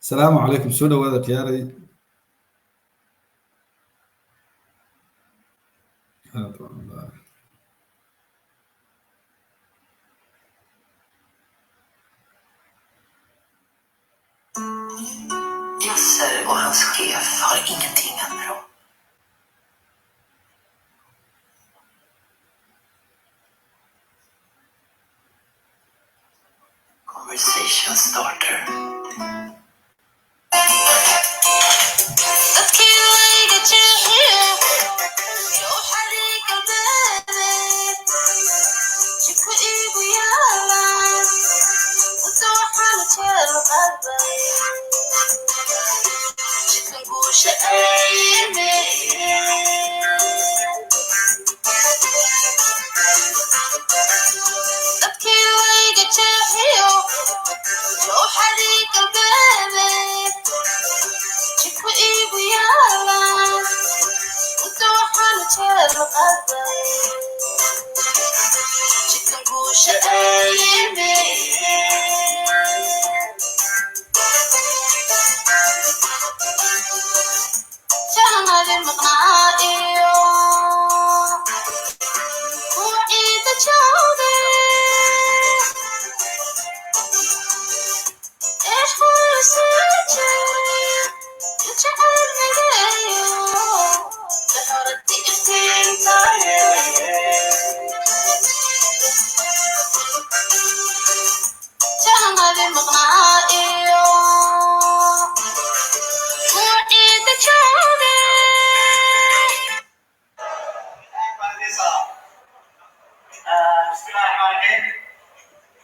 السلام عليكم soo dhawaada khiyaaray Yasser och hans chef har ingenting att bra. Conversation starter.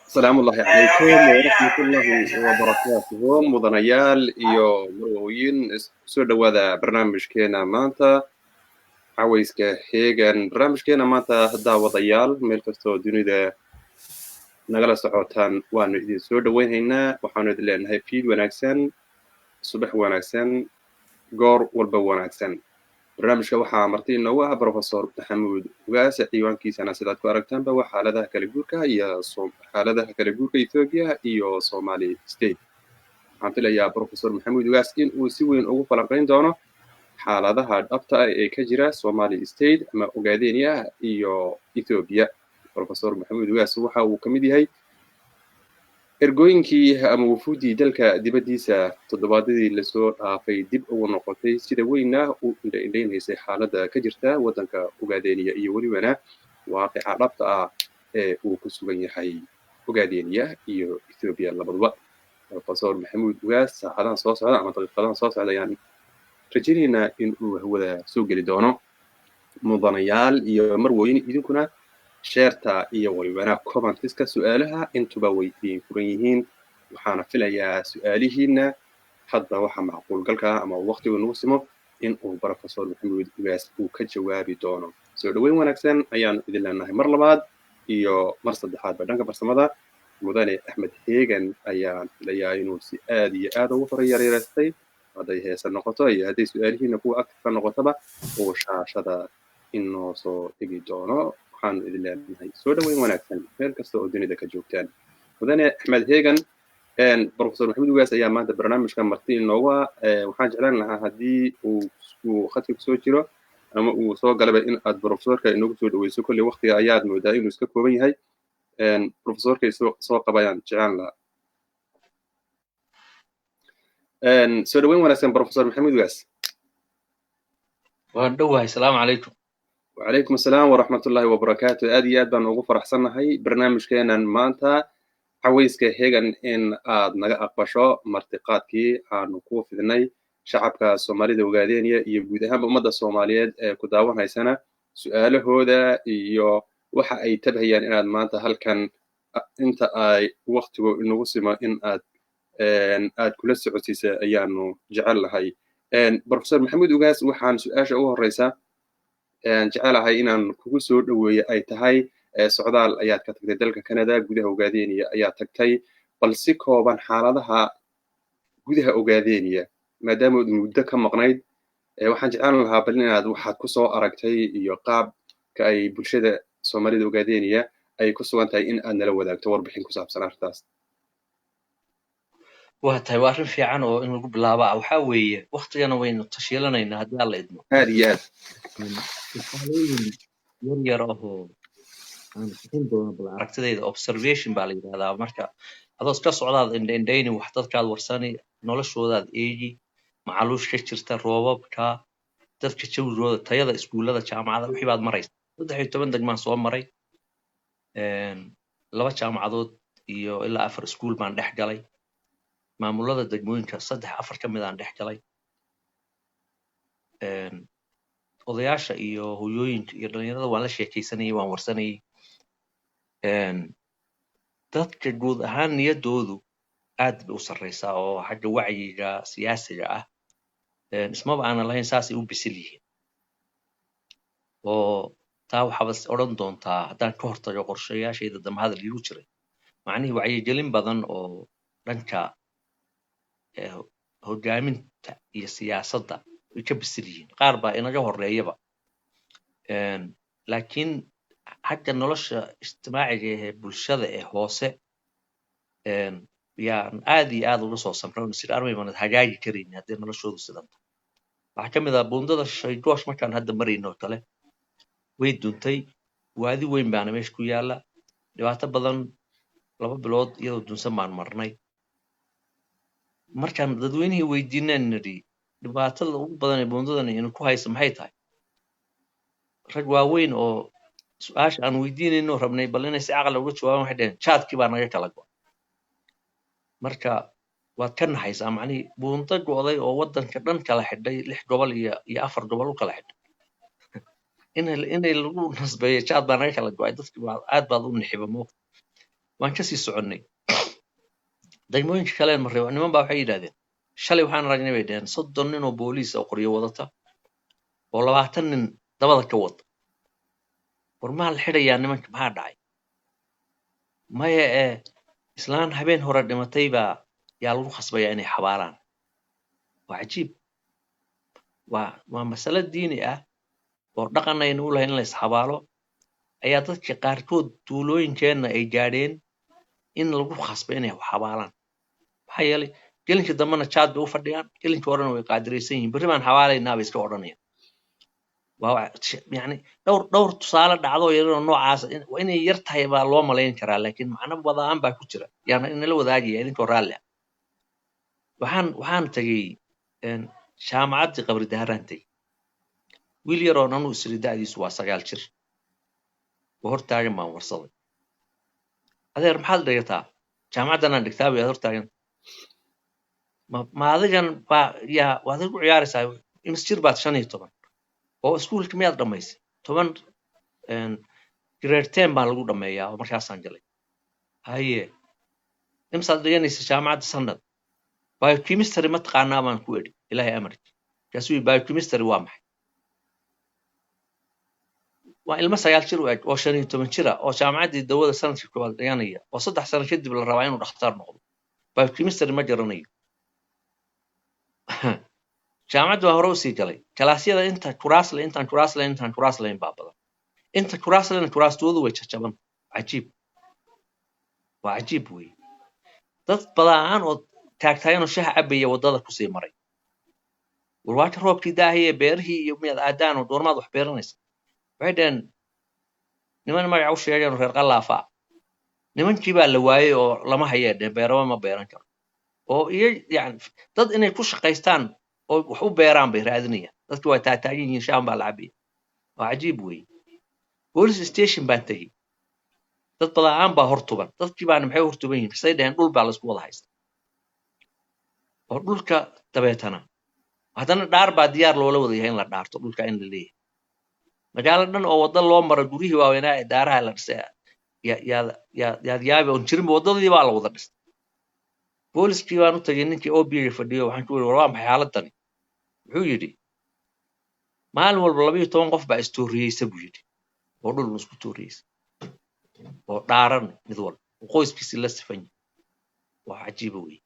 السلام الله عليكم ورحمة الله وبركاته مدنيال iyo marwooyin soo dhawaada barnaamijkeena maanta cawayska heegan barnaamijkeena maanta daawadayaal meel kastoo dunida nagala socotaan waanu idin soo dhawaynaynaa waxaanu idin leenahay fiid wanaagsan subax wanaagsan goor walba wanaagsan barnaamijka waxaa marti inoogu ah professor maxamuud ugaas ciwaankiisana sidaad ku aragtaanba waa xaaladaha kala guurka iyo xaaladaha kala guurka Ethiopia iyo Somali State waxaan filayaa professor maxamuud ugaas in uu si weyn ugu falanqayn doono xaaladaha dhabta ah ee ka jira Somali State ama Ogaadeniya iyo Ethiopia professor maxamuud ugaas waxa uu kamid yahay ergooyinkii ama wufuudii dalka dibadiisa toddobaadadii lasoo dhaafay dib ugu noqotay sida weyna u indhaynaysay xaaladda ka jirta waddanka Ogaadeniya iyo welibana waaqica dhabta ah ee uu ku sugan yahay Ogaadeniya iyo Ethiopia labaduba professor maxamuud ugaas saacadahan soo socda ama daqiiqadahan soo socda ayaan rajaynaynaa in uu hawada soo geli doono mudanayaal iyo marwooyin idinkuna sheerta iyo walibana commentiska su'aalaha intuba way idin furan yihiin waxaana filayaa su'aalihiina hadda waxa macquul galka ama waqtigu nagu simo in uu professor maxamuud ugaas uu ka jawaabi doono soo dhaweyn wanaagsan ayaan idin leenahay mar labaad iyo mar saddexaad ba dhanka farsamada mudane axmed heegan ayaan filayaa inuu si aad iyo aad ugu horeeyareystay hadday heesa noqoto iyo hadday su'aalihiina kuwa active ka noqotaba uu shaashada inoo soo dhigi doono waxaan idin leenahay soo dhaweyn wanaagsan meel kasta oo dunida ka joogtaan mudane axmed heegan professor maxamuud ugaas ayaa maanta barnaamijka marti inoogu ah waxaan jeclaan lahaa haddii uu khadka kusoo jiro ama uu soo galaba in aad professorka inoogu soo dhaweyso kolley waqtiga ayaad moodaa inuu iska kooban yahay professorka soo qabayaan jeclaan lahaa soo dhaweyn wanaagsan professor maxamuud ugaas waan dhowahay asalaamu calaykum وعليكم السلام ورحمة الله وبركاته آدي بان ugu faraxsanahay barnaamijkeenan maanta cawayska heegan in aad naga aqbasho martiqaadkii aanu ku fidnay shacabka Soomaalida Ogaadeniya iyo guud ahaan ummadda Soomaaliyeed ee ku daawanaysana su'aalahooda iyo waxa ay tabhayaan inaad maanta halkan inta ay waqtigu inagu simo in aad kula socodsiisa ayaanu jecel lahay professor maxamuud ugaas waxaan su'aasha ugu horeysa jecelahay inaan kugu soo dhaweeyo ay tahay socdaal ayaad ka tagtay dalka Canada gudaha Ogaadeniya ayaa tagtay bal si kooban xaaladaha gudaha Ogaadeniya maadaama aad muddo ka maqnayd waxaan jeclaan lahaa bal inaad waxaad ku soo aragtay iyo qaabka ay bulshada Soomaalida Ogaadeniya ay ku sugan tahay in aad nala wadaagto warbixin ku saabsan arrintaas وهتاي وارن في عنه إنه قبل لا بقى وحاوي وقت أنا وين تشيلنا إن هذا الله يدمر aad iyo aad الحالين يراه أنا فهمت بالعرفتي observation بالي هذا مركا هذا اسكاس عضاد إن ديني وحدات كاد ورساني نولش وذات إيجي معلوش كشرت الرواب كا dadka jawrooda tayada iskuulada jaamacada wixii baad maraysa 13 degmaan soo maray laba jaamacadood iyo ilaa 4 iskuul baan dhex galay maamulada degmooyinka 3-4 ka mid aan dhex galay odayaasha iyo hooyooyinka iyo dhalinyarada waan la sheekaysanayay waan warsanayay dadka guud ahaan niyadoodu aad bay u sarreysaa oo xagga wacyiga siyaasiga ah ismaba aanan lahayn saasay u bisil yihiin oo taa waxaad odhan doontaa haddaan ka hortago qorshayaashayda dambe hadal iigu jiray macnihii wacyigelin badan oo dhanka hogaaminta iyo siyaasadda way ka bisil yihiin qaar baa inaga horeeyaba laakiin xagga nolosha ijtimaaciga ee bulshada ee hoose yaan aad iyo aad uga soo samroon sida armay baan hagaagi karin haddii noloshoodu sidan waxaa ka mid ah buundada shaygoosh markaan hadda marayno kale way duntay waadi weyn baana meesha ku yaala dhibaato badan 2 bilood iyadoo dunsan baan marnay markaan dadweynihii weydiinaan nidhi dhibaatada ugu badan ee buundadan inuu ku hayso maxay tahay rag waaweyn oo su'aasha aan weydiinayno rabnay bal inay si caqli uga jawaabaan waxay dhaheen jaadkii baa naga kala go'ay marka waad ka naxaysaa macnihii buunda go'day oo waddanka dhan kala xidhay 6 gobol iyo 4 gobol u kala xidhay inay lagu nasbeeyo jaad baa naga kala go'ay dadkii aad baad u nixiba moogta waan kasii soconnay degmooyinka kale marray niman baa waxay yidhaahdeen shalay waxaan aragnay bay dhaheen 30 nin oo booliis oo qoryo wadata oo 20 nin dabada ka wada war maxaa la xidhayaa nimanka maxaa dhacay maya islaan habeen hore dhimatay baa yaa lagu khasbayaa inay xabaalaan waa cajiib waa mas'alo diini ah oo dhaqan aynu u lahayn in la isxabaalo ayaa dadka qaarkood tuulooyinkeenna ay gaadheen in lagu khasbay inay xabaalaan maxaa yeelay gelinka dambena jaad bay u fadhiyaan gelinka horena way qaadiraysan yihiin berri baan xabaalaynaa bay iska odhanayaan يعني dhowr tusaale dhacdo yaroo noocaas inay yar tahay baa loo malayn karaa laakiin macna wadaan baa ku jira yaana in la wadaagaya idinkoo raalli waxaan tagay jaamacadii qabri daaraan tagay wiil yaroo nanu isri da'diisu waa 9 jir oo hortaagan baan warsaday adeer maxaad dhigataa jaamacaddan aan dhigtaa bay hortaagan ma adigan baa yaa waad ku ciyaaraysaa imis jir baad 15 oo iskuulka miyaad dhamaysay 10 grade 10 baa lagu dhameeyaa oo markaasaan galay haye imsaad dhiganaysa jaamacadda sanad biochemistry ma taqaanaa baan ku edhi ilaahay amarki kaasuu biochemistry waa maxay waa ilmo 9 jir u eg oo 15 jir ah oo jaamacaddii dawada sanadkii koowaad dhiganaya oo 3 sano kadib la rabaa inuu dhakhtar noqdo biochemistry ma garanayo jaamacaddu waa hore u sii galay kalaasyada intaan kuraas lahayn baa badan inta kuraas lahayn kuraastoodu way jajaban waa cajiib wey dad badan oo taagtaagan oo shaha cabaya waddada kusii maray warwaaka roobkii daahaya beerihii iyo miyaad aadaan oo doormaad wax beeranaysa waxay dhaheen niman magaca u sheegeen reer qalaafa nimankii baa la waayey oo lama hayee dhaheen beeraba ma beeran karo oo iyo yani dad inay ku shaqaystaan oo wax u beeraan bay raadinayaan dadku waa taagtaagan yihiin shaan baa la cabaya waa cajiib wey police station baan tegey dad badan baa hortuban dadkii baana maxay hortuban yihiin say dhaheen dhul baa laisku wada haysta oo dhulka dabeetana haddana dhaar baa diyaar loola wada yahay in la dhaarto dhulka in la leeyahay magaalo dhan oo wadda loo maro gurihii waaweynaa ee daaraha la dhisay yaad yaabi oon jirinba waddadii baa la wada dhistay booliskii baan u tagay ninkii OB-ga fadhiyo waxaan ku yidhi war waa maxay xaaladani wuxuu yidhi maalin walba 12 qof baa istooriyeysa buu yidhi oo dhul isku tooriyeysa oo dhaaran mid walba oo qoyskiisii la sifan waa cajiib wey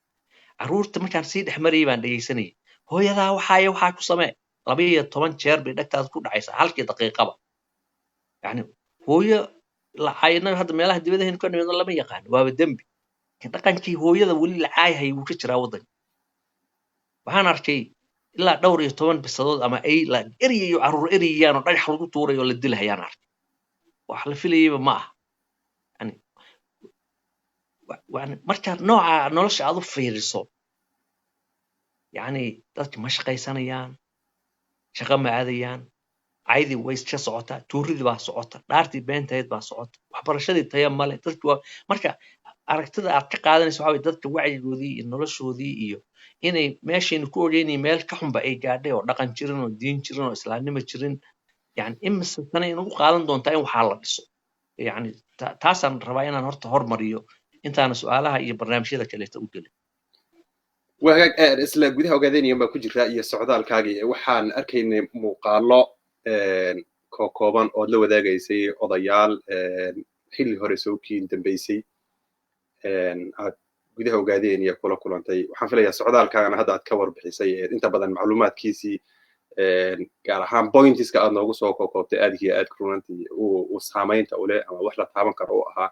carruurta markaan sii dhex marayay baan dhegeysanayay hooyadaa waxaa ku samee 12 jeer bay dhagtaada ku dhacaysaa halkii daqiiqaba yani hooyo la caayna hadda meelaha dibadaha ka nimid lama yaqaan waaba dembi dhaqankii hooyada weli la caayahay wuu ka jiraa waddanka waxaan arkay ilaa dhowr iyo 10 bisadood ama ay la eriyayo carruur eriyayaan oo dhagax lagu tuurayo oo la dilahayaan arkay wax la filayayba ma aha yani markaad nooca nolosha aad u fiiriso yani dadka ma shaqaysanayaan shaqa ma aadayaan caydii way iska socotaa tuuridii baa socota dhaartii beentayd baa socota waxbarashadii taya male dadki waa marka aragtida aad ka qaadanayso waxaa weye dadka wacyigoodii iyo noloshoodii iyo inay meeshaynu ku ogeynay meel ka xunba ay gaadhay oo dhaqan jirin oo diin jirin oo islaamnimo jirin yani imise sane inagu qaadan doontaa in waxaa la dhiso yani taasaan rabaa inaan horta hormariyo intaana su'aalaha iyo barnaamijyada kaleeta u gelin wagaag isla gudaha ogaadeenayan baa ku jira iyo socdaalkaagii waxaan arkaynay muuqaalo kooban ood la wadaagaysay odayaal xilli hore soo kiin dambaysay aad gudaha ogaadeenaya kula kulantay waxaan filayaa socdaalkaagana hadda aad ka warbixisay inta badan macluumaadkiisii gaar ahaan pointiska aad noogu soo koobtay aadkii aad runantii uu saamaynta u leh ama wax la taaban karo u ahaa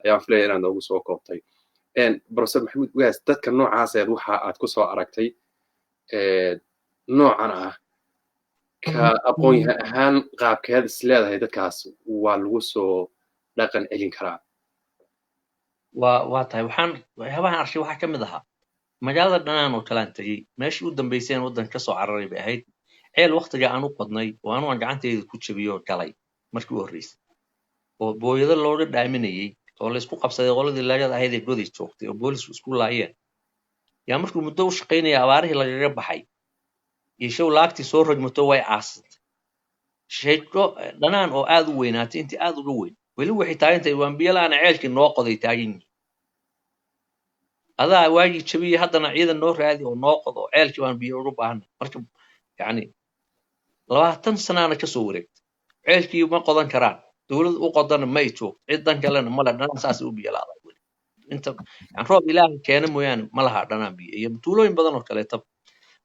ayaan filaya inaad noogu soo koobtay professor maxamuud ugaas dadka noocaaseed waxa aad ku soo aragtay noocan ah ka aqoon-yahan ahaan qaabkeed is leedahay dadkaas waa lagu soo dhaqan celin karaa waa tahay waxyaabahan arkay waxaa ka mid ahaa magaalada dhanaan oo kalaan tegey meeshii u dambayseen waddanka ka soo cararay bay ahayd ceel waktiga aan u qodnay oo anu aan gacanteyda ku jabiyo galay markii u horreysay oo booyado looga dhaaminayey oo la isku qabsaday qoladii laagada ahayd ee goday joogtay oo boolisku isku laayeen yaa markuu muddo u shaqaynaya abaarihii lagaga baxay iyo show laagtii soo rogmato way caasantay sheeko dhanaan oo aad u weynaatay intii aad uga weyn weli waxay taagan tahay waan biyo la'aana ceelkii noo qoday taagan yihiin adaa waagii jabiyey haddana ciidan noo raadi oo noo qodo oo ceelkii waan biyo uga baahanay marka yani 20 sanaana ka soo wareegtay ceelkii ma qodan karaan dowladda u qodana ma ay joogto ciidan kalena male dhanaan saas u biyo la'aada weli inta yani roob ilaahay keena mooyaane ma laha dhanaan biyo iyo tuulooyin badan oo kaleeta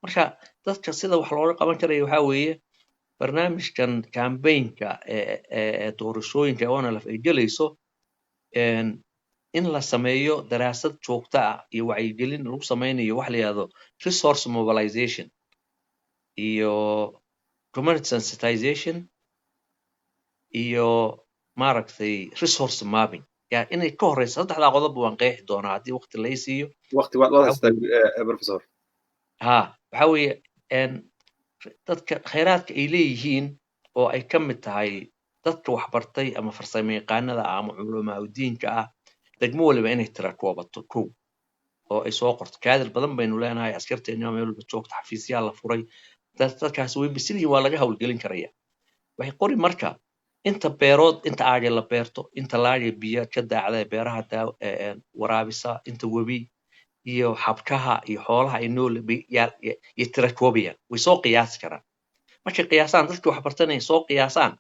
marka dadka sida wax looga qaban karaya waxaa weeye barnaamijkan campaignka ee doorashooyinka onlf ay gelayso in la sameeyo daraasad joogto ah iyo wacyigelin lagu sameynayo wax la yidhahdo resource mobilization iyo community sensitization iyo maaragtay resource mapping yani inay ka horeyso saddexdaa qodob waan qeexi doonaa haddii waqti la isiiyo waqti waad haystaa professor waxa weeye dadka khayraadka ay leeyihiin oo ay ka mid tahay dadka waxbartay ama farsamo yaqaanada ama culumaa diinka ah degmo waliba inay tira koobato kow oo ay soo qorto kaadir badan baynu leenahay askarteena meel walba joogta xafiisyaal la furay dadkaas way bisilyihiin waa laga hawlgelin karaya waxay qori marka inta beerood inta aage la beerto inta laage biyo ka daacda beeraha waraabisa inta webi iyo xabkaha iyo xoolaha ay nool iyo tira koobayaan way soo qiyaasi karaan markay qiyaasaan dadkii waxbartanay soo qiyaasaan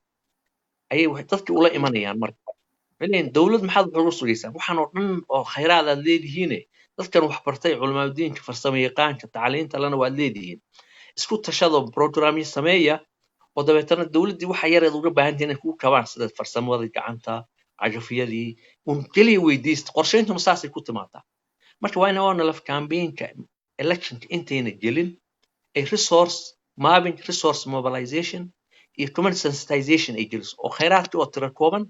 ayay dadkii ula imanayaan marka filayn dawlad maxaad wax uga sugaysaan waxaan oo dhan oo khayraad aad leedihiin dadkan waxbartay culumaa diinka farsamo yaqaanka tacliinta lana waad leedihiin isku tashado programyo sameeya oo dabeetana dawladdii waxa yareed uga baahan tahay inay ku kabaan sida farsamada gacanta cagafyadii keliya weydiista qorshayntuna saasay ku timaadaa marka waa inay onlf campaignka electionka intayna gelin ay resource mapping resource mobilization iyo community sensitization ay geliso oo khayraadkii oo tira kooban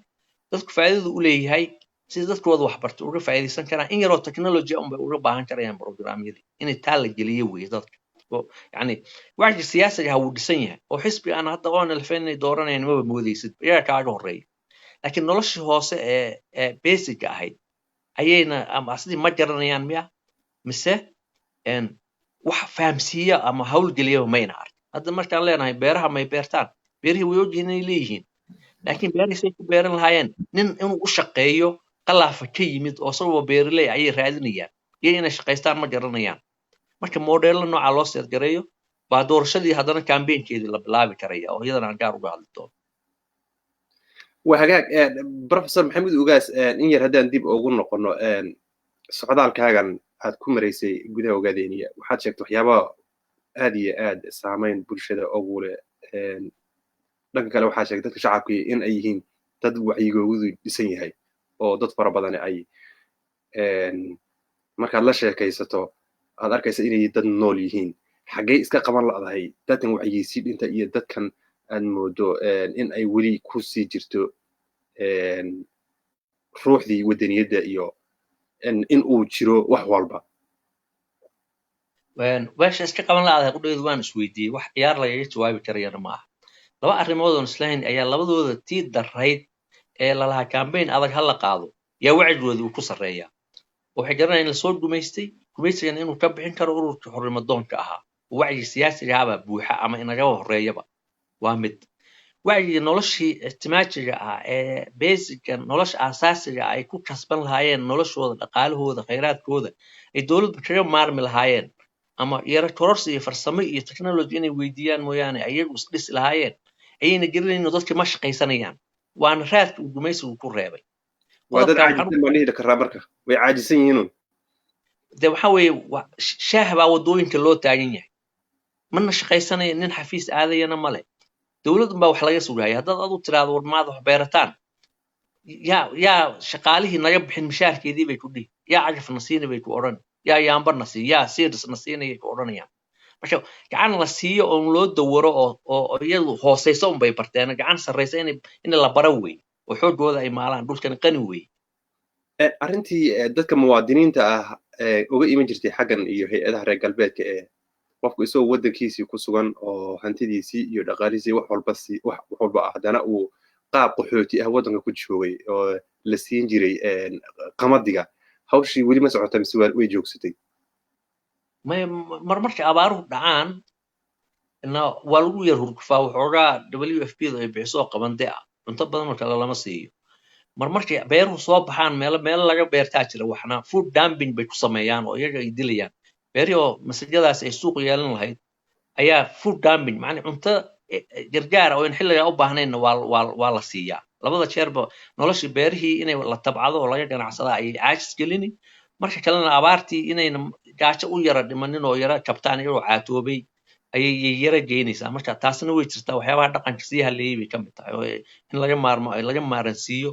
dadku faa'iidadu u leeyahay sida dadkooda waxbarta uga faa'iidaysan karaan in yaroo technology unbay uga baahan karayaan programyadii inay taa la geliyo weeye dadka yani wacyi siyaasiga wuu dhisan yahay oo xisbi aan hadda onlf inay dooranayaan maba moodaysid iyaga kaaga horreeya laakiin noloshii hoose ee basic ahayd ayayna ama sidii ma garanayaan miya mise wax fahamsiiya ama hawlgeliya mayna ark hadda markaan leenahay beeraha may beertaan beerihii way ogyihiin inay leeyihiin laakiin beerihiisay ku beeran lahaayeen nin inuu u shaqeeyo qalaafa ka yimid oo sababa beeriley ayay raadinayaan iyo inay shaqaystaan ma garanayaan marka modeello nooca loo seedgareeyo baa doorashadii haddana campaignkeedii la bilaabi karaya oo iyadana aan gaar uga hadli doono وهجاك بروفيسور محمد وجاس إن يرهدان ديب أقول نقولنا سعداء الكاغن هاد كمريسي جودها وجادينية وحد شكت حيابا هذه آد سامين برشة أقول لكن لو حاجة شكت شعبي إن أيهين تدوع يجوزوا بسنة هاي أو ضد فربضان أي markaad la sheekaysato aad arkaysa inay dad nool yihiin xaggee iska qaban la'dahay dadkan wacyigiisii dhinta iyo dadkan aad moodo in ay weli ku sii jirto ruuxdii wadaniyadda iyo in uu jiro wax walba meesha iska qaban la'dahay qudheedu waan isweydiiyey wax ciyaar lagaga jawaabi karayana ma aha laba arrimood oon islahayn ayaa labadooda tii darayd ee lalahaa campaign adag ha la qaado yaa wacyigoodii uu ku sarreeyaa waxay garanayaan in lasoo gumaysigan inuu ka bixin karo ururkii xornimadoonka ahaa wacyi siyaasiga ahbaa buuxa ama inagaba horreeyaba waa mid wacyiga noloshii ijtimaaciga ah ee basica nolosha aasaasiga ay ku kasban lahaayeen noloshooda dhaqaalahooda khayraadkooda ay dowladda kaga maarmi lahaayeen ama yara kororsi iyo farsamo iyo technology inay weydiiyaan mooyaane ayagu isdhisi lahaayeen ayayna garanayno dadkii ma shaqaysanayaan waana raadka uu gumaysigu ku reebay waa dad caajisan baan dhihi karaa marka way caajisan yihiin de waxa weeye shaah baa wadooyinka loo taagan yahay mana shaqaysanaya nin xafiis aadayana male dowladun baa wax laga sugaya haddaad adu tiraahdo war maad wax beerataan yaa shaqaalihii naga bixin mishaarkeedii bay ku dhihi yaa cagafna siina bay ku odhan yaa yaambarna sii yaa siirsna siinayay ku odhanayaan marka gacan la siiyo oon loo dawaro oo iyadu hooseysa unbay barteen gacan sarreysa in la bara wey oo xoogooda ay maalaan dhulkan qani wey arrintii dadka muwaadiniinta ah uga iman jirtay xaggan iyo hay-adaha reer galbeedka ee qofku isagoo waddankiisii ku sugan oo hantidiisii iyo dhaqaalihiisii wax walba ah haddana uu qaab qaxooti ah waddanka ku joogay oo la siin jiray qamadiga hawshii weli ma socota mise way joogsatay marmarkay abaaruhu dhacaan waa lagu yar hurgufaa waxoogaa WFP da ay bixiso qabande ah cunto badan oo kale lama siiyo marmarkay beeruhu soo baxaan meelo laga beertaa jira waxna food dumping bay ku sameeyaan oo iyaga ay dilayaan beeri oo masajadaas ay suuq yeelan lahayd ayaa food dumping macnaa cunto gargaar oo in xilliga u baahnayna waa la siiyaa labada jeerba noloshii beerihii inay la tabcado oo laga ganacsadaa ayay caajis gelini marka kalena abaartii inayna gaajo u yara dhimanin oo yara kabtaan iyagoo caatoobay ayay yara geynaysaa marka taasina way jirtaa waxyaabaha dhaqanka sii haleeyay bay ka mid tahay oo in laga maaransiiyo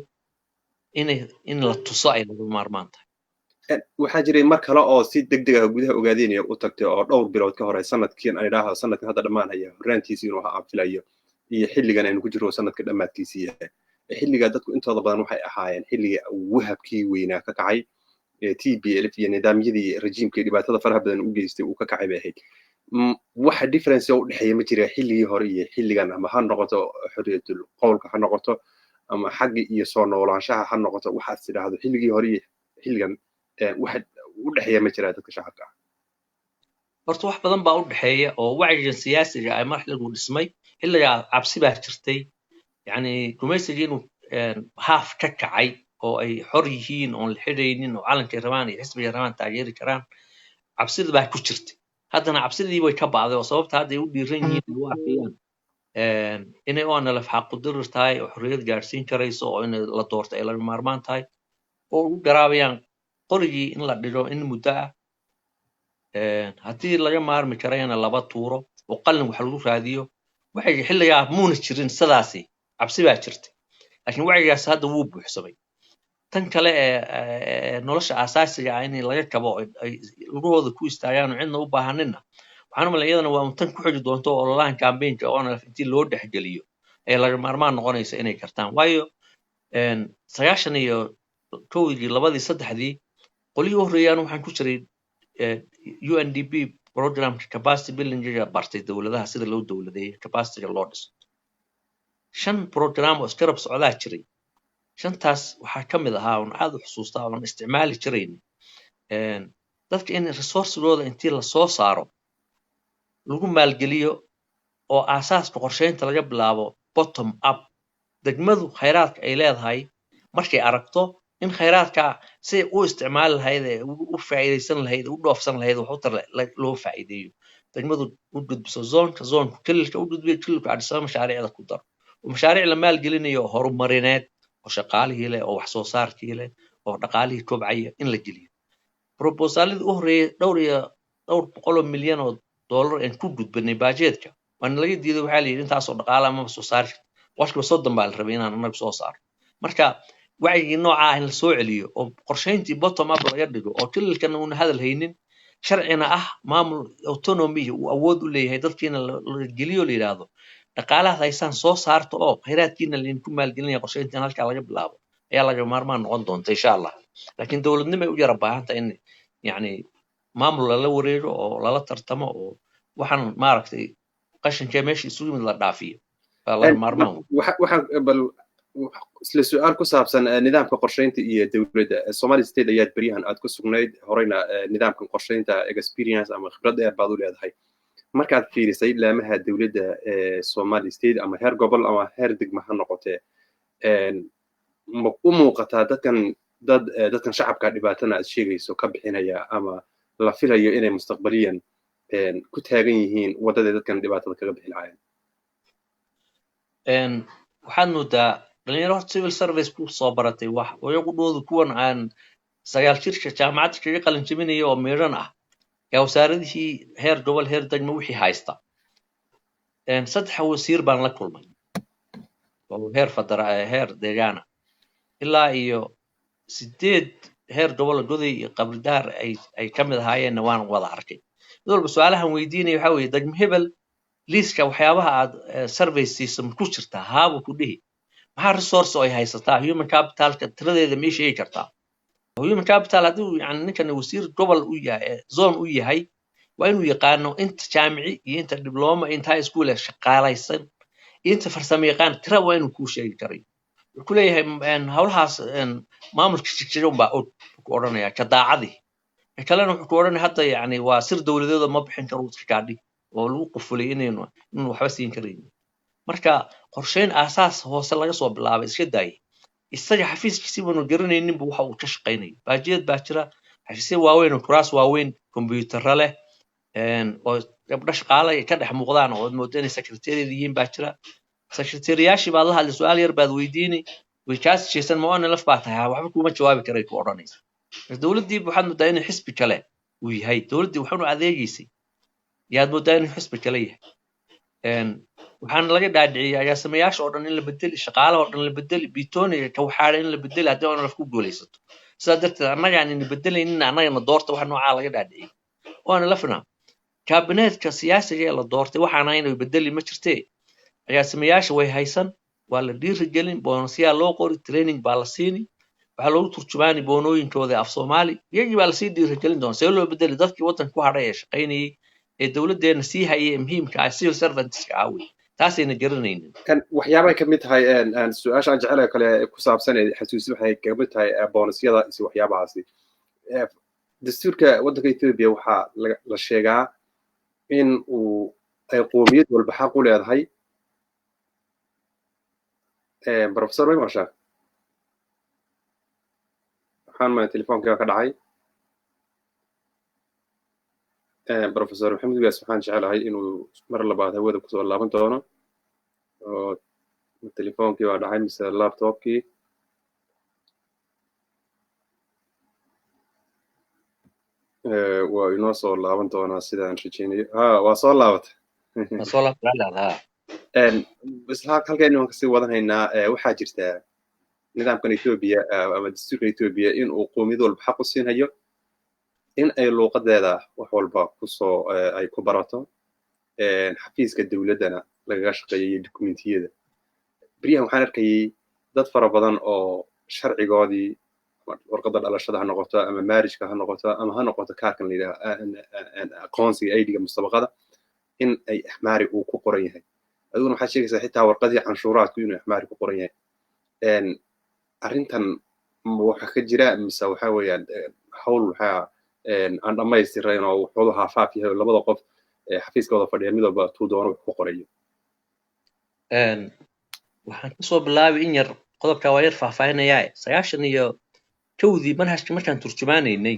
in la tuso ay laga maarmaan tahay waxaa jiray mar kale oo si degdeg ah gudaha ogaadeynaya u tagtay oo dhowr bilood ka hore sanadkan hadda dhammaanaya horraantiisii inuu ahaa filayo iyo xilligan aynu ku jirro sanadka dhammaadkiisii yahay xilligaa dadku intooda badan waxay ahaayeen xilliga wahabkii weynaa ka kacay TPLF iyo nidaamyadii rejiimkii dhibaatada faraha badan u geystay uu ka kacay bay ahayd waxa difference u dhexeeya ma jira xilligii hore iyo xilligan ama ha noqoto xorriyatul qowlka ha noqoto ama xaggi iyo soo noolaanshaha ha noqoto waxaad tidhaahdo xilligii hore iyo xilligan waxa u dhexeeya ma jira dadka shacabka ah horta wax badan baa u dhexeeya oo wacyiga siyaasiga ay marxiligu dhismay xilligaa cabsi baa jirtay yacni gumaysigii inuu haaf ka kacay oo ay xor yihiin oon la xidhaynin oo calankay rabaan iyo xisbigay rabaan taageeri karaan cabsida baa ku jirtay haddana cabsidii way ka bacday oo sababta hadda ay u dhiiran yihiin u arkayaan inay oo nalaf xaqudirir tahay oo xorriyad gaadhsiin karayso oo in la doorto ay laga maarmaan tahay oo ugu garaabayaan qorigii in la dhigo in muddo ah haddii laga maarmi karayana laba tuuro oo qalin wax lagu raadiyo wacyiga xilligaa muuna jirin sidaasi cabsi baa jirtay laakiin wacyigaas hadda wuu buuxsamay tan kale ee nolosha aasaasiga ah in laga kabo ay lugahooda ku istaagaan oo cidna u baahanina waxaan u malay iyadana waa tan ku xigi doonto oo online campaignka oo intii loo dhexgeliyo ee laga maarmaan noqonaysa inay kartaan waayo 91 labadii saddexdii qolihii u horreeyaan waxaan ku jiray UNDP programka capacity building bartay dowladaha sida loo dowladeeyo capacityga loo dhiso 5 program oo iskarab socdaa jiray shantaas waxaa ka mid ahaa oon aad u xusuustaa oon isticmaali jirayn dadka in resourcegooda intii la soo saaro lagu maalgeliyo oo aasaaska qorsheynta laga bilaabo bottom up degmadu khayraadka ay leedahay markay aragto in khayraadka si u isticmaali lahayd u faa'iideysan lahayd u dhoofsan lahayd wax u tar loo faa'iideeyo degmadu u gudbiso zoonka kililka u gudbiyo kililka adhisaba mashaariicda ku daro oo mashaariic la maalgelinayo horumarineed oo shaqaalihii leh oo wax soo saarkii leh oo dhaqaalihii kobcaya in la geliyo proposalidii u horreeyay dhowr boqol milyan oo dollar aan ku gudbinay budgetka waan laga diiday waxaa la yidhi intaasoo dhaqaala ma soo saari boqolkiiba 30 baa la rabay inaan anagu soo saaro marka wacyigii nooca ah in la soo celiyo oo qorshayntii bottom up laga dhigo oo kililkan uuna hadal haynin sharcina ah maamul autonomy uu awood u leeyahay dadkiina la geliyo la yidhaahdo dhaqaalahaas haysaan soo saarta oo khayraadkiina laydinku maalgelinaya qorshayntan halkaa laga bilaabo ayaa laga maarmaan noqon doonta insha allah laakiin dowladnimo ay u yara baahanta in yani maamul lala wareego oo lala tartamo oo waxaan maaragtay qashinkee meesha isugu yimid la dhaafiyo waa laga maarmaan waxaan bal isla su-aal ku saabsan nidaamka qorshaynta iyo dowladda Somali State ayaad beryahan aad ku sugnayd horeyna nidaamkan qorshaynta experience ama khibrad dheer baad u leedahay markaad fiirisay laamaha dowladda Somali State ama heer gobol ama heer degmo ha noqotee ma u muuqataa dadkan shacabka dhibaatana aad sheegayso ka bixinaya ama la filayo inay mustaqbaliyan ku taagan yihiin wadada dadkan dhibaatada kaga bixi lahaayeen waxaad moodaa dhalinyaro civil service ku soo baratay wax iyagu dhoodu kuwan aan sagaal jirka jaamacadda kaga qalin jebinaya oo meedhan ah yaa wasaaradihii heer gobol heer degmo wixii haysta saddex wasiir baan la kulmay oo heer deegaana ilaa iyo 8 heer gobol goday iyo qabridaar ay ka mid ahaayeenna waan wada arkay mid walba su-aalahan weydiinaya waxaa weeye degmo hebel liiska waxyaabaha aad survey siisa ma ku jirtaa haabu ku dhihi maxaa resource oo ay haysataa human capitalka tiradeeda ma sheegi kartaa human capital hadduu yani ninkan wasiir gobol u yahay zone u yahay waa inuu yaqaano inta jaamici iyo inta dibloma inta high school shaqaalaysan inta farsamo yaqaan tira waa inuu kuu sheegi karay wuxuu ku leeyahay hawlahaas maamulka shaqsiyan baa ku odhanaya ka daacadii kalena wuxuu ku odhanaya hadda yani waa sir dowladeed ma bixin karo iska gaadhi oo lagu qufulay inuu waxba siin karin marka qorsheyn aasaas hoose laga soo bilaabay iska daayay isaga xafiiskiisa baanu garanaynin buu waxa uu ka shaqaynayo baajiyad baa jira xafiisyo waaweyn oo kuraas waaweyn kombiyuutarro leh oo gabdho shaqaale ka dhex muuqdaan oo moodo inay sekretariyad yihiin baa jira sekretariyaashii baad la hadlay su-aal yar baad weydiinay way kaas jeesan ma oona laf baa tahay waxba kuma jawaabi karay ku odhanaysa dowladdii waxaad moodaa inay xisbi kale uu yahay dowladdii waxaanu adeegaysay yaad moodaa inuu xisbi kale yahay waxaan laga dhaadhiciyay agaasimayaasha oo dhan in la bedeli shaqaalaha oo dhan la bedeli bitooniga ka waxaara in la bedeli haddii oona laf ku guulaysato sidaa darteed annagaan ina bedelaynin annagana doorta waxa noocaa laga dhaadhiciyay waana lafna kaabineetka siyaasiga ee la doortay waxaana inay bedeli ma jirtee agaasimayaasha way haysan waa la dhiirigelin boonasiyaa loo qori training baa la siini waxaa loogu turjumaani boonooyinkooda af soomaali iyagii baa lasii dhiirigelin doona see loo bedeli dadkii waddanka ku hadhay ee shaqaynayay ee dowladdeena sii hayay ee muhiimka ah civil servantska aawey taasayna garanaynin kan waxyaabay ka mid tahay su-aasha aan jecelahay kale ku saabsan ee xasuusi waxay ka mid tahay boonasyada iyo waxyaabahaasi dastuurka waddanka Ethiopia waxaa la sheegaa in uu ay qoomiyad walba xaq u leedahay professor may masha waxaan ma telefoonka ka dhacay professor Maxamed Wiyaas waxaan jecelahay inuu mar labaad hawada kusoo laaban doono oo telefoonkii waa dhacay mise laptopkii waa inoo soo laaban doonaa sidaan rajeynayo waa soo laabatay isla halkaynu waan kasii wadanaynaa waxaa jirta nidaamkan Ethiopia ama dastuurka Ethiopia in uu qoomiyad walba xaq u siinayo in ay luuqadeeda wax walba kusoo ay ku barato xafiiska dowladdana lagaga shaqeeyo dokumentiyada beriyahan waxaan arkayay dad fara badan oo sharcigoodii warqadda dhalashada ha noqoto ama marriageka ha noqoto ama ha noqoto kaarkan la yidhaha aqoonsiga ID-ga mustabaqada in ay axmaari uu ku qoran yahay adiguna waxaad sheegaysaa xitaa warqadii canshuuraadku inuu axmaari ku qoran yahay arrintan waxa ka jira mise waxa weeyaan hawl waxaa aan dhammaystirayn oo wuxuu haafaaf yahay labada qof xafiiskooda fadhiya mid walba tuu doono wax ku qorayo waxaan kasoo bilaabay in yar qodobka waa yar faahfaahinayaa 91 manhajka markaan turjumaanaynay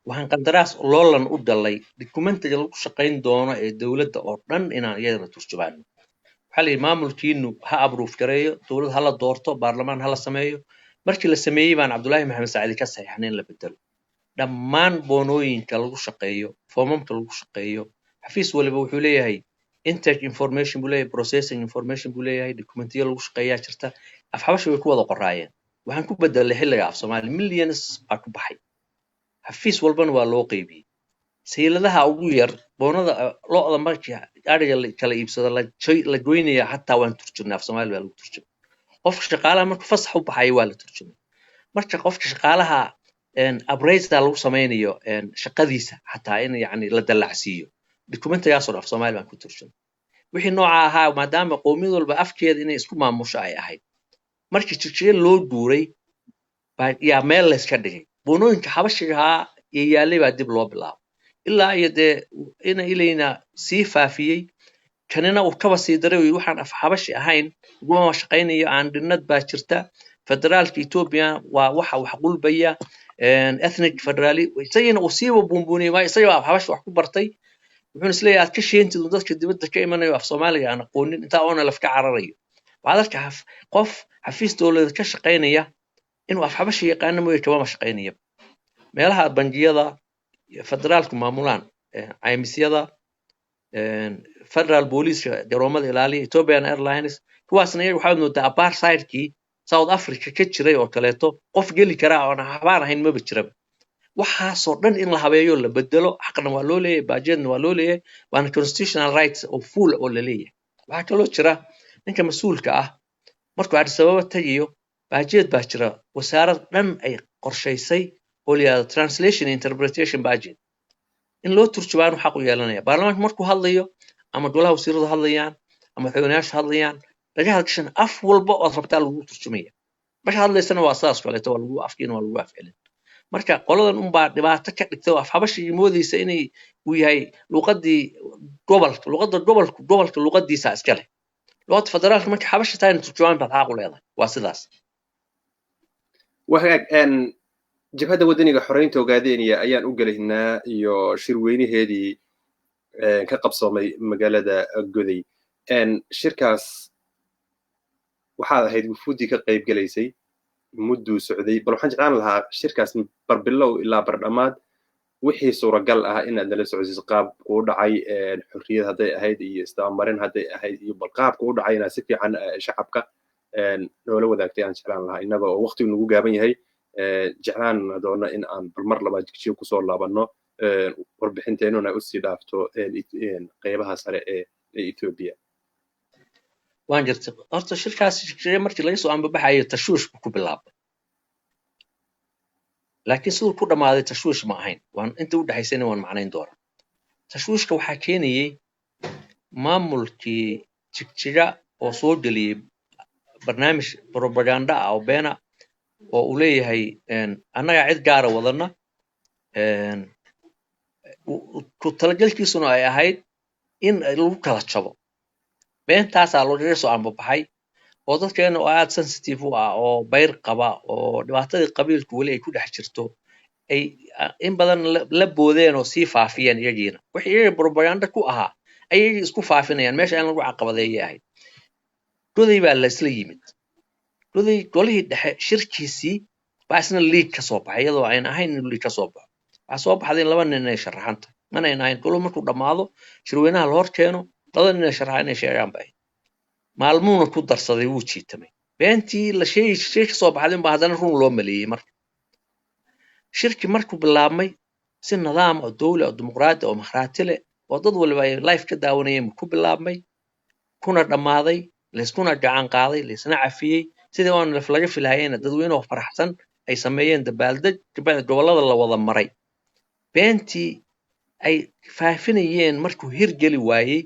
waxaan qandaraas loolan u dalay dokumentiga lagu shaqayn doono ee dowladda oo dhan inaan iyadana turjumaano waxaa la yidhi maamulkiinu ha abruuf gareeyo dowlad ha la doorto baarlamaan ha la sameeyo markii la sameeyey baan cabdullaahi maxamed saacidi ka saxiixnay in la bedelo dhammaan boonooyinka lagu shaqeeyo foomamka lagu shaqeeyo xafiis waliba wuxuu leeyahay intake information buu leeyahay processing information buu leeyahay documentiyo lagu shaqeeyaa jirta af xabashi way ku wada qoraayeen waxaan ku bedelay xilliga af Soomaali millions baa ku baxay xafiis walbana waa loo qaybiyey sayladaha ugu yar boonada lo'da markii ariga kala iibsado la goynaya hataa waan turjumnay af Soomaali baa lagu turjumay qofka shaqaalaha markuu fasax u baxay waa la turjumay marka qofka shaqaalaha appraisal lagu sameynayo shaqadiisa hataa in yani la dalacsiiyo documentigaas oo af Soomaali baan ku turjumay wixii nooca ahaa maadaama qowmiyad walba afkeeda inay isku maamusho ay ahayd markii Jigjiga loo guuray baa yaa meel la iska dhigay boonooyinka xabashiga iyo yaalay baa dib loo bilaabay ilaa iyo dee ilayna sii faafiyey kanina uu kaba sii daray waxaan af xabashi ahayn uguma shaqaynayo aan dhinnad baa jirta federaalka Ethiopia waa waxa wax qulbaya ethnic federali isagana uu siiba buunbuuniyay ma isaga af xabashi wax ku bartay wuxuu isleeyahay aad ka sheentid dadka dibadda ka imanayo af Soomaaliga aan aqoonin inta oo la ka cararayo baadalka qof xafiis dawladeed ka shaqaynaya inuu af xabashi yaqaan mooyee kama shaqaynayo meelaha bangiyada federaalku maamulaan IMC-yada federal police garoomada ilaaliya Ethiopian Airlines kuwaasna iyagu waxaa moodaa apartheidkii South Africa ka jiray oo kaleeto qof geli kara oo aan habaan ahayn ma jiraba waxaasoo dhan in la habeeyo la bedelo xaqna waa loo leeyahay budgetna waa loo leeyahay waana constitutional rights oo full oo la leeyahay waxaa kaloo jira ninka mas'uulka ah markuu Addis Ababa tagiyo budget baa jira wasaarad dhan ay qorshaysay oo la yiraahdo translation interpretation budget in loo turjubaan xaq u yeelanaya baarlamaanka markuu hadlayo ama golaha wasiiradu hadlayaan ama madaxweynayaasha hadlayaan laga hadashan af walba oo rabtaa lagu turjumaya marka hadlaysana waa saas kaleeto waa lagu afkiina waa lagu afcelin marka qoladan baa dhibaato ka dhigtay af xabashi moodaysa inay uu yahay luqadii gobolka luqadiisa iska leh luqadda federaalka marka xabashi taayna turjumaan baa xaq u leedahay waa sidaas وهاك jabhadda wadaniga xoreynta Ogaadeniya ayaan u galaynaa iyo shirweynaheedii ka qabsoomay magaalada Goday shirkaas waxaad ahayd wufuudii ka qayb galaysay muddo socday bal waxaan jeclaan lahaa shirkaas barbilow ilaa bardhamaad wixii suuragal ah in aad la socodsiiso qaab uu dhacay xurriyad haday ahayd iyo istaamarin haday ahayd iyo bal qaabka uu dhacayna si fiican shacabka noola wadaagtay aan jeclaan lahaa inaga oo waqtigu nagu gaaban yahay jeclaan doona in aan bal mar labaad Jigjiga ku soo laabano warbixinteenuna u sii dhaafto qaybaha sare ee Ethiopia waan jirtay horta shirkaas Jigjiga markii laga soo anbabaxayo tashuush ku bilaabay laakiin sidoo ku dhamaaday tashuush ma ahayn waan inta u dhaxaysayna waan macnayn doona tashuushka waxa keenayay maamulkii Jigjiga oo soo galiyay barnaamij propaganda oo beena oo uu leeyahay annaga cid gaar ah wadana ku talagalkiisuna ay ahayd in lagu kala jabo beentaas loo soo anbabaxay oo dadkeena oo aad sensitive u ah oo bayr qaba oo dhibaatadii qabiilku wali ay ku dhex jirto ay in badan la boodeen oo sii faafiyeen iyagiina wixii iyaga propaganda ku ahaa ay isku faafinayaan meesha in lagu caqabadeeyay Goday baa la isla yimid Goday golihii dhexe shirkiisii baa isna lead ka soo baxay iyadoo aan ahayn in lead ka soo baxo waxa soo baxday laba nin ay sharaxanta mana ahayn golo markuu dhamaado shirweynaha la hor keeno laba nin ay sharaxan ay sheegaan bay maalmuuna ku darsaday wuu jiitamay beentii la sheegay ka soo baxday baa hadana run loo maleeyay marka shirki markuu bilaabmay si nidaam oo dawlad oo dimuqraadi oo maxraati leh oo dad waliba ay live ka daawanayeen ku bilaabmay kuna dhamaaday la iskuna gacan qaaday la isna cafiyay sidii oo laga filayeen dadweynaha faraxsan ay sameeyeen dabaaldeg gobolada la wada maray beentii ay faafinayeen markuu hirgeli waayay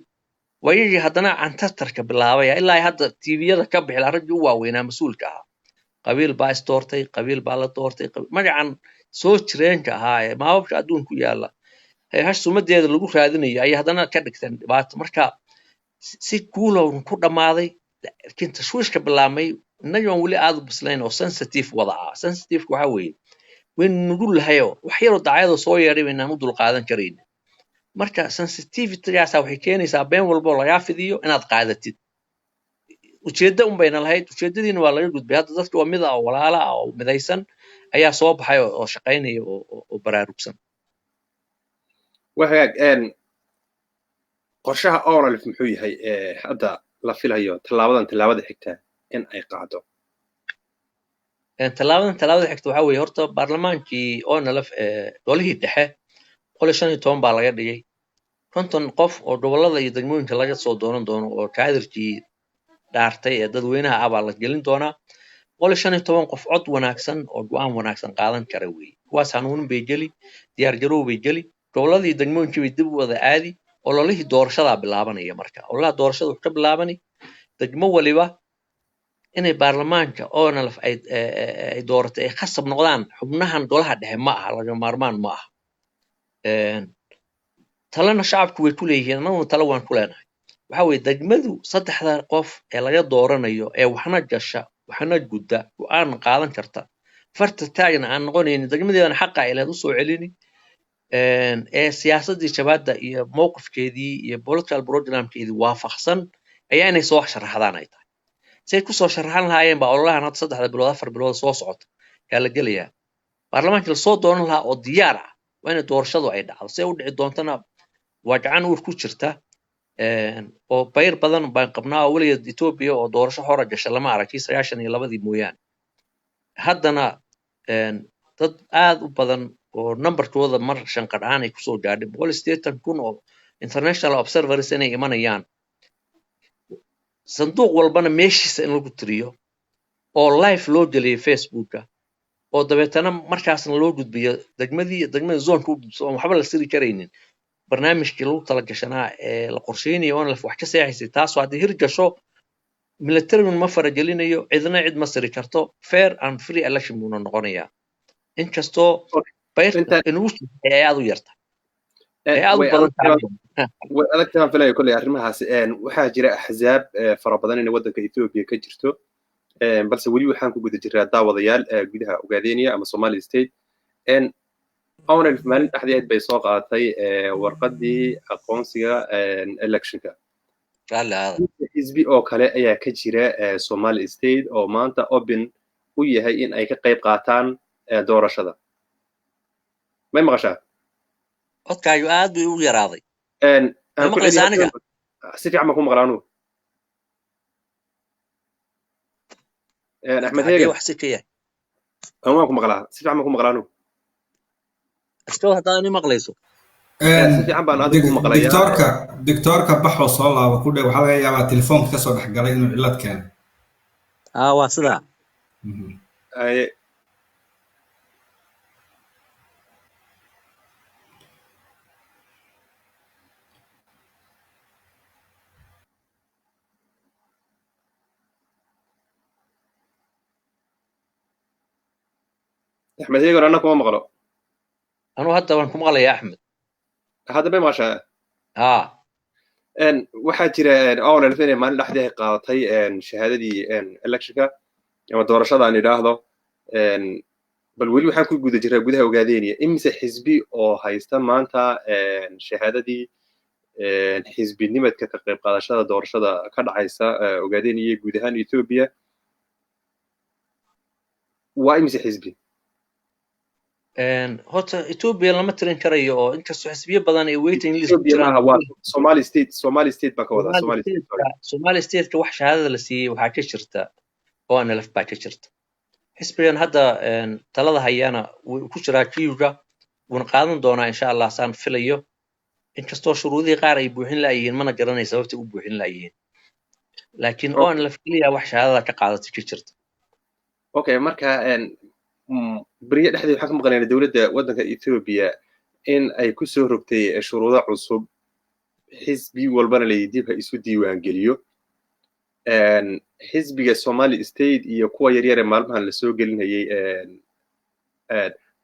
wayii haddana cantartarka bilaabay ilaa hadda TV-yada ka bixi ragii u waaweynaa mas'uulka ah qabiil baa isdoortay qabiil baa la doortay magacan soo jireenka ahaa ee maamulka adduunku yaala hash sumadeeda lagu raadinayo ay haddana ka dhigteen dhibaato marka si guulow ku dhamaaday laakiin tashwiishka bilaabmay inagoon wali aad u bislayn oo sensitive wada ah sensitive waxa weeye weyn nugul lahayo wax yar oo dacayada soo yeeray inaan u dul qaadan karin marka sensitivity-gaas waxay keenaysaa been walba laga fidiyo inaad qaadatid ujeedada bayna lahayd ujeedadiina waa laga gudbay hadda dadka waa mid ah oo walaala ah oo midaysan ayaa soo baxay oo shaqaynaya oo baraarugsan وهاك qorshaha ONLF muxuu yahay hadda la filayo tallaabada xigta in ay qaado tallaabada xigta waxaa weeye horta baarlamaankii ONLF golihii dhexe 15 baa laga dhigay 50 qof oo gobolada iyo degmooyinka laga soo dooran doono oo kaadirkii dhaartay ee dadweynaha ah baa la gelin doonaa 15 qof cod wanaagsan oo go'aan wanaagsan qaadan kara weeye kuwaas hanuunin bay geli diyaar garow bay geli gobolada iyo degmooyinka bay dib u wada aadi oo lolihii doorashada bilaabanaya marka ololaha doorashada wuxuu ka bilaabani degmo waliba inay baarlamaanka ONLF ay dooratay ay khasab noqdaan xubnahan golaha dhexe ma aha laga maarmaan ma aha talana shacabku way ku leeyihiin annaguna talo waan ku leenahay waxa weeye degmadu saddexda qof ee laga dooranayo ee waxna gasha waxna gudda go'aan qaadan karta farta taagna aan noqonaynin degmadeedana xaqa ay leed u soo celini ee siyaasadii shabaada iyo mowqifkeedii iyo political programkeedii waafaqsan ayaa inay soo sharaxdaan ay tahay say ku soo sharaxan lahaayeen baa ololahan hadda 3 bilood 4 bilood soo socota yaa la gelayaa baarlamaanka la soo dooran lahaa oo diyaar ah waa in doorashadu ay dhacdo say u dhici doontana waa gacan uur ku jirta oo bayr badan baan qabnaa oo weligeed Ethiopia oo doorasho hore gashay lama arag 92 mooyaan haddana dad aad u badan oo numberkooda mar shanqadhaan ay ku soo gaadhay 180,000 oo international observers inay imanayaan sanduuq walbana meeshiisa in lagu tiriyo oo live loo geliyo Facebooka oo dabeetana markaasna loo gudbiyo degmada zone ku gudbiso oo waxba la siri karaynin barnaamijkii lagu tala gashanaa ee la qorsheynayo ONLF wax ka seexaysay taas oo haddii hirgasho military ma faragelinayo cidna cid ma siri karto fair and free election buu noqonayaa inkastoo bayrta inuu ay aad u yarta ay aad u badan way adagtahay filayo kulli arrimahaas waxaa jira axzaab fara badan in waddanka Ethiopia ka jirto balse weli waxaan ku guda jiraa daawadayaal gudaha Ogaadeniya ama Somali State ONLF maalin dhexdeed bay soo qaadatay warqadii aqoonsiga electionka xisbi oo kale ayaa ka jira Somali State oo maanta open u yahay in ay ka qayb qaataan doorashada may maqashaa codkaagu aad bay u yaraaday si fiican ma ku maqlaanu Ahmed Heega wax si kaya waan ku maqlaa si fiican ma ku maqlaanu askoo hadaa ni maqlayso si fiican baan adigu maqlayaa دكتورك بحو صلاة وكل وحلا يا تليفون كسر حق عليه إنه علت كان waa sidaa أحمد هيجر أنا كم مقرأ anuu hadda waan ku maqlayaa Axmed هذا ما ماشى waxaa jira ONLF inay maalin dhexdii ay qaadatay shahaadadii electionka ama doorashada aan idhaahdo bal weli waxaan ku guda jiraa gudaha Ogaadeniya imise xisbi oo haysta maanta shahaadadii xisbinimadka ka qayb qaadashada doorashada ka dhacaysa Ogaadeniya guud ahaan Ethiopia waa imise xisbi horta Ethiopia lama tirin karayo oo inkastoo xisbiyo badan ay waiting list ku jiraan Somali State baa ka wada Somali State ka wax shahaadada la siiyay waxa ka jirta ONLF baa ka jirta xisbigan hadda talada hayana wuu ku jiraa kiuga wuuna qaadan doonaa insha Allah saan filayo inkastoo shuruudihii qaar ay buuxin laayeen mana garanay sababta u buuxin laayeen laakiin ONLF kaliya wax shahaadada ka qaadatay ka jirta okay marka bariya dhexdeed waxaan ka maqlaynaa dawladda waddanka Ethiopia in ay ku soo rogtay shuruudo cusub xisbi walbana la dib ha isu diiwaan geliyo xisbiga Somali State iyo kuwa yaryar ee maalmahan la soo gelinayay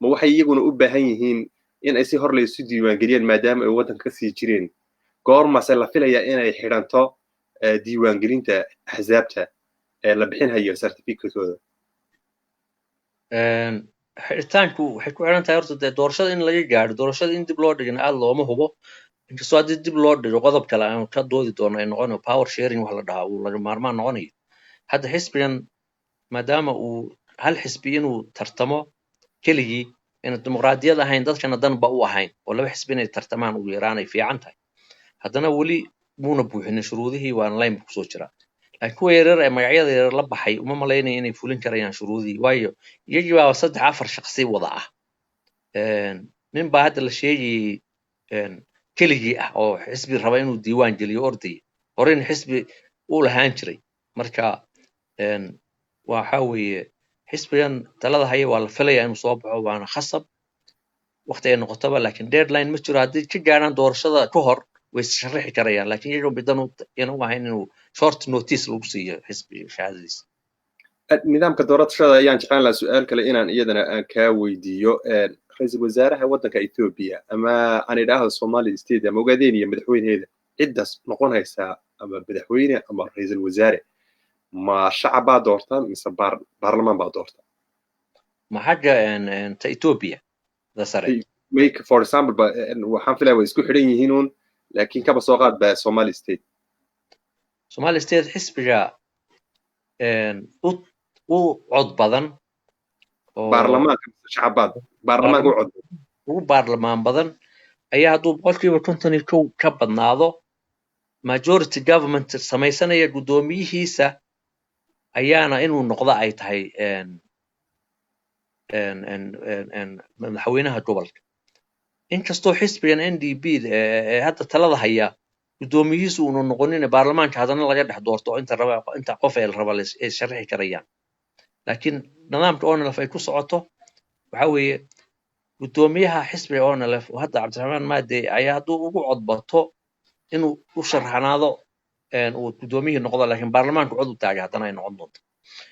ma waxay iyaguna u baahan yihiin in ay si hor la isu diiwaan geliyaan maadaama ay waddanka ka sii jireen goormase la filayaa inay xidhanto diiwaan gelinta axzaabta la bixinayo certificate-kooda xiritaanku waxay ku xiran tahay horta dee doorashada in laga gaadho doorashada in dib loo dhigana aad looma hubo inkastoo haddii dib loo dhigo qodob kale aan ka doodi doono ay noqonayo power sharing wax la dhahaa uu laga maarmaan noqonayo hadda xisbigan maadaama uu hal xisbi inuu tartamo keligii ina dimuqraadiyad ahayn dadkana danba u ahayn oo laba xisbi inay tartamaan ugu yaraan ay fiican tahay haddana weli muuna buuxinin shuruudihii waana line buu kusoo jiraa laakiin kuwa yaryar ee magacyada yaryar la baxay uma malaynaya inay fulin karayaan shuruudihii waayo iyagii baa 3-4 shaqsi wada ah nin baa hadda la sheegayay keligii ah oo xisbi raba inuu diiwaan geliyo ordaya horeyna xisbi uu lahaan jiray marka waxa weeye xisbigan talada haya waa la filayaa inuu soo baxo waana khasab waqti ay noqotaba laakiin deadline ma jiro haddii ka gaaraan doorashada ka hor way sharaxi karayaan laakiin iyagoo bidan u ahayn inuu short notice lagu siiyo xisbi shahaadadiisa nidaamka doorashada ayaan jeclaan lahaa su'aal kale inaan iyadana aan kaa weydiiyo ra'iisul wasaaraha waddanka Ethiopia ama aan idhaahdo Somali state ama Ogaadeniya madaxweynaheeda ciddaas noqonaysa ama madaxweyne ama ra'iisul wasaare ma shacab baa doorta mise baarlamaan baa doorta ma xagga ta Ethiopia da sare make for example waxaan filayaa way isku xidhan yihiin uun laakiin kaba soo qaad baa Somali state xisbiga u cod badan oo baarlamaanka shacabad baarlamaanka u cod ugu baarlamaan badan ayaa hadduu 51% ka badnaado majority government samaysanaya gudoomiyihiisa ayaana inuu noqdo ay tahay madaxweynaha gobolka inkastoo xisbigan NDP ee hadda talada haya gudoomiyihiisu uu noqonin baarlamaanka hadana laga dhex doorto inta qof ay raba ay sharxi karayaan laakiin nidaamka ONLF ay ku socoto waxa weeye gudoomiyaha xisbiga ONLF oo hadda Cabdiraxmaan Maade ayaa hadduu ugu codbato inuu u sharaxnaado uu gudoomiyihii noqdo laakiin baarlamaanka cod u taagay hadana ay noqon doonto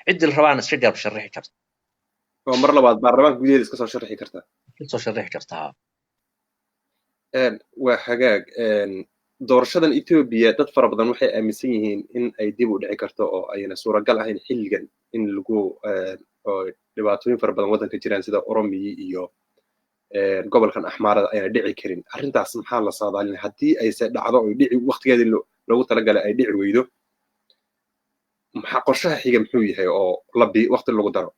cidii rabaan iska garab sharxi karta oo mar labaad baarlamaanka gudaheeda iska soo sharxi karta waa hagaag doorashadan Ethiopia dad fara badan waxay aaminsan yihiin in ay dib u dhici karto oo ayna suuragal ahayn xilligan in lagu dhibaatooyin fara badan waddanka jiraan sida Oromiya iyo gobolkan Axmaarada ayna dhici karin arrintaas maxaa la saadaalin haddii ay dhacdo oo dhici waqtigeedii loogu talagalay ay dhici weydo maxaa qorshaha xiga muxuu yahay oo waqti lagu daro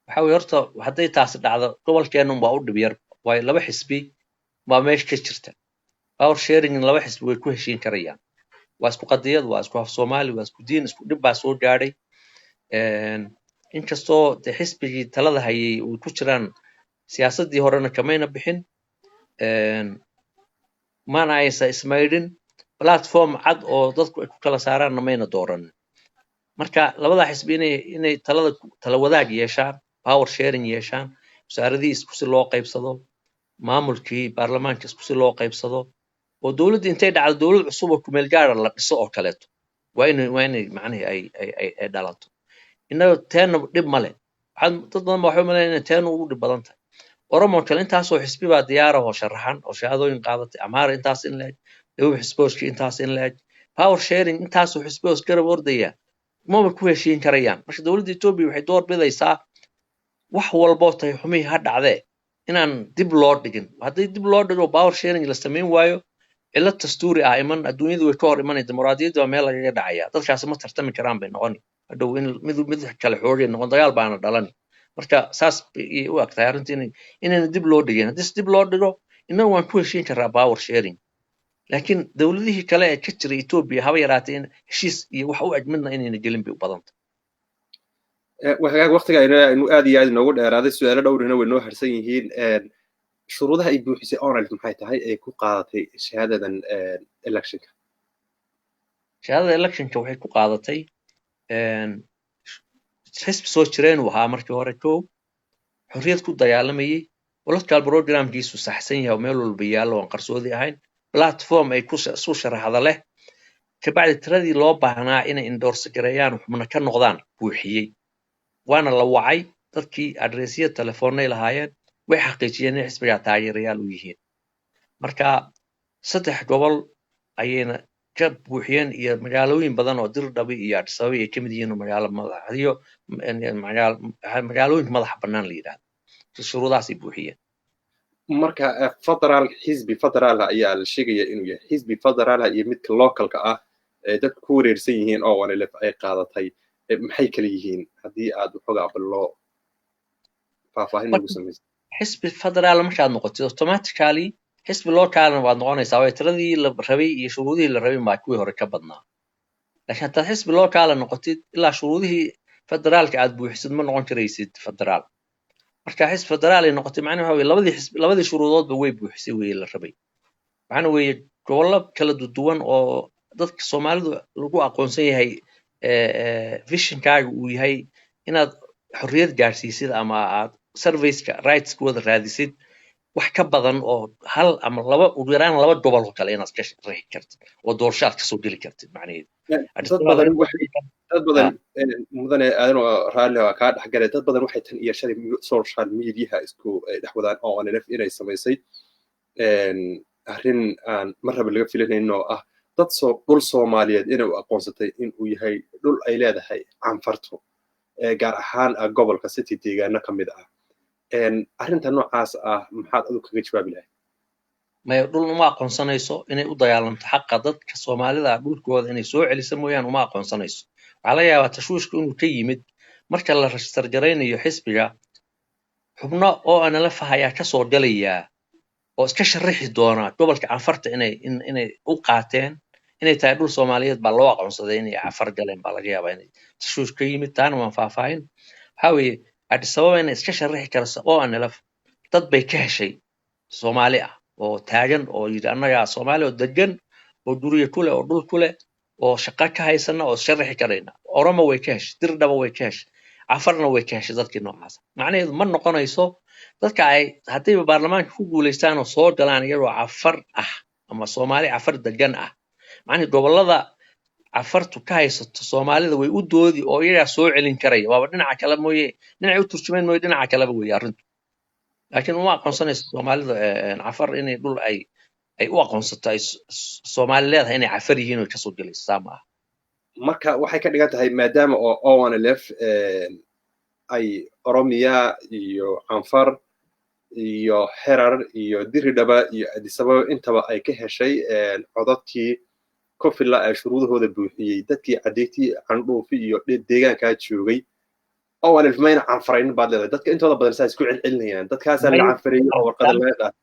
waxa weeye horta hadday taasi dhacdo gobolkeenu waa u dhib yar way laba xisbi baa meesha ka jirta power sharing in laba xisbi way ku heshiin karayaan waa isku qadiyad waa isku af Soomaali waa isku diin isku dhib baa soo gaadhay inkastoo de xisbigii talada hayay uu ku jiraan siyaasadii horena kamayna bixin mana aysa ismaydin platform cad oo dadku ay ku kala saaraan mayna dooran marka labada xisbi inay tala wadaag yeeshaan power sharing yeeshaan wasaaradii isku si loo qaybsado maamulkii baarlamaanka isku si loo qaybsado oo dawladda intay dhacdo dawlad cusub oo ku meel gaar la dhiso oo kaleeto waa inay macnaheedu ay dhalato inaga teena dhib male dad badan waxay umaleynayaan teenu ugu dhib badan tahay Oromo kale intaasoo xisbi baa diyaar ah oo sharaxan oo shahaadooyin qaadatay Amhara intaas in leeg Dawlad xisbooski intaas in leeg power sharing intaasoo xisboos garab ordaya ma ku heshiin karayaan marka dawladda Ethiopia waxay door bidaysaa wax walba oo tahay xumii ha dhacdee inaan dib loo dhigin haddii dib loo dhigo power sharing la sameyn waayo cilad dastuuri ah iman adduunyadu way ka hor imanay dimuqraadiyadda waa meel lagaga dhacaya dadkaasi ma tartami karaan bay noqon hadhow in mid kale xoogay noqon dagaal baana dhalan marka saas u agtahay arrintii inaan dib loo dhigin haddii dib loo dhigo innagu waan ku heshiin karaa power sharing laakiin dawladihii kale ee ka jiray Ethiopia haba yaraatay in heshiis iyo wax u ajmidna inayna gelin bay u badan tahay waxaa waqtiga aynu aad iyo aad inoogu dheeraaday su'aalo dhowrina way noo harsan yihiin shuruudaha ay buuxisay ONLF maxay tahay ay ku qaadatay shahaadadan electionka shahaadada electionka waxay ku qaadatay xisbi soo jireen uu ahaa markii hore xorriyad ku dagaalamayay political programkiisu saxsan yahay oo meel walba yaallo aan qarsoodi ahayn platform ay ku soo sharaxda leh kabacdi tiradii loo baahnaa inay endorse gareeyaan xubno ka noqdaan buuxiyey waana la wacay dadkii adresyo telefoonay lahaayeen way xaqiijiyeen in xisbiga taageerayaal u yihiin marka 3 gobol ayayna ka buuxiyeen iyo magaalooyin badan oo Dirdhabi iyo Addis Ababa ay kamid yihiin magaalooyinka madaxa bannaan la yiraahdo shuruudahaas ay buuxiyeen marka federal xisbi federal ayaa la sheegaya inuu yahay xisbi federal iyo midka localka ah ee dadku ku wareersan yihiin oo ONLF ay qaadatay maxay kala yihiin haddii aad xogaa ballo faahfaahin ugu samaysid xisbi federal markaad noqotid automatically xisbi loo kaalana waad noqonaysaa way tiradii la rabay iyo shuruudihii la rabay baa kuwii hore ka badnaa laakiin haddaad xisbi loo kaala noqotid ilaa shuruudihii federaalka aad buuxisid ma noqon karaysid federaal marka xisbi federaal ay noqotay macnaha waxa weye labadii shuruudoodba way buuxisay weye la rabay waxaana weeye gobollo kala duwan oo dadka soomaalidu lagu aqoonsan yahay visionkaaga uu yahay inaad xorriyad gaadhsiisid ama aad serviceka rightskooda raadisid wax ka badan oo hal ama laba ugu yaraan laba gobol oo kale inaad ka shaqeyn kartid oo doorashaad kasoo geli kartid macnaheedu dad badan mudane aadano raalli waa kaa dhexgalay dad badan waxay tan iyo shalay social mediaha isku dhex wadaan oo ONLF inay samaysay arrin aan mar raba laga filanayn oo ah dad dhul Soomaaliyeed inay u aqoonsatay in uu yahay dhul ay leedahay canfarto gaar ahaan gobolka city deegaano ka mid ah arrinta noocaas ah maxaad adigu kaga jawaabi lahayd may dhul uma aqoonsanayso inay u dagaalanto xaqa dadka Soomaalida dhulkooda inay soo celiso mooyaan uma aqoonsanayso waxa laga yaabaa tashwiishku inuu ka yimid marka la register gareynayo xisbiga xubno oo aan la fahayaa ka soo galaya oo iska sharaxi doona gobolka canfarta inay u qaateen inay tahay dhul Soomaaliyeed baa loo aqoonsaday inay canfar galeen baa laga yaabaa inay tashwiish ka yimid taana waan faahfaahin waxa weeye Addis Ababa inay iska sharaxi karso oo aan la dad bay ka heshay Soomaali ah oo taagan oo yidhi annaga Soomaali oo degan oo guriga kule oo dhul kule oo shaqo ka haysana oo sharaxi karayna Oromo way ka heshay Dirdhaba way ka heshay Cafarna way ka heshay dadkii noocaas macnaheedu ma noqonayso dadka ay haddii baarlamaanka ku guuleystaan oo soo galaan iyagoo Cafar ah ama Soomaali Cafar degan ah macnaheedu gobolada Cafartu ka haysato Soomaalida way u doodi oo iyaga soo celin karaya waaba dhinaca kale mooyee dhinaca u turjumeen mooyee dhinaca kale way arrintu laakiin uma aqoonsanayso Soomaalida Cafar inay dhul ay u aqoonsato ay Soomaali leedahay inay Cafar yihiin oo ka soo galayso saama marka waxay ka dhigan tahay maadaama oo ONLF ay Oromia iyo Canfar iyo Herar iyo Diridhaba iyo Addis Ababa intaba ay ka heshay codadkii kofilla ay shuruudahooda buuxiyay dadkii cadeeytii candhuufi iyo deegaanka joogay ONLF mayna canfarayn baad leedahay dadka intooda badan saa isku celcelinayaan dadkaas la canfareeyay oo warqad laga qaatay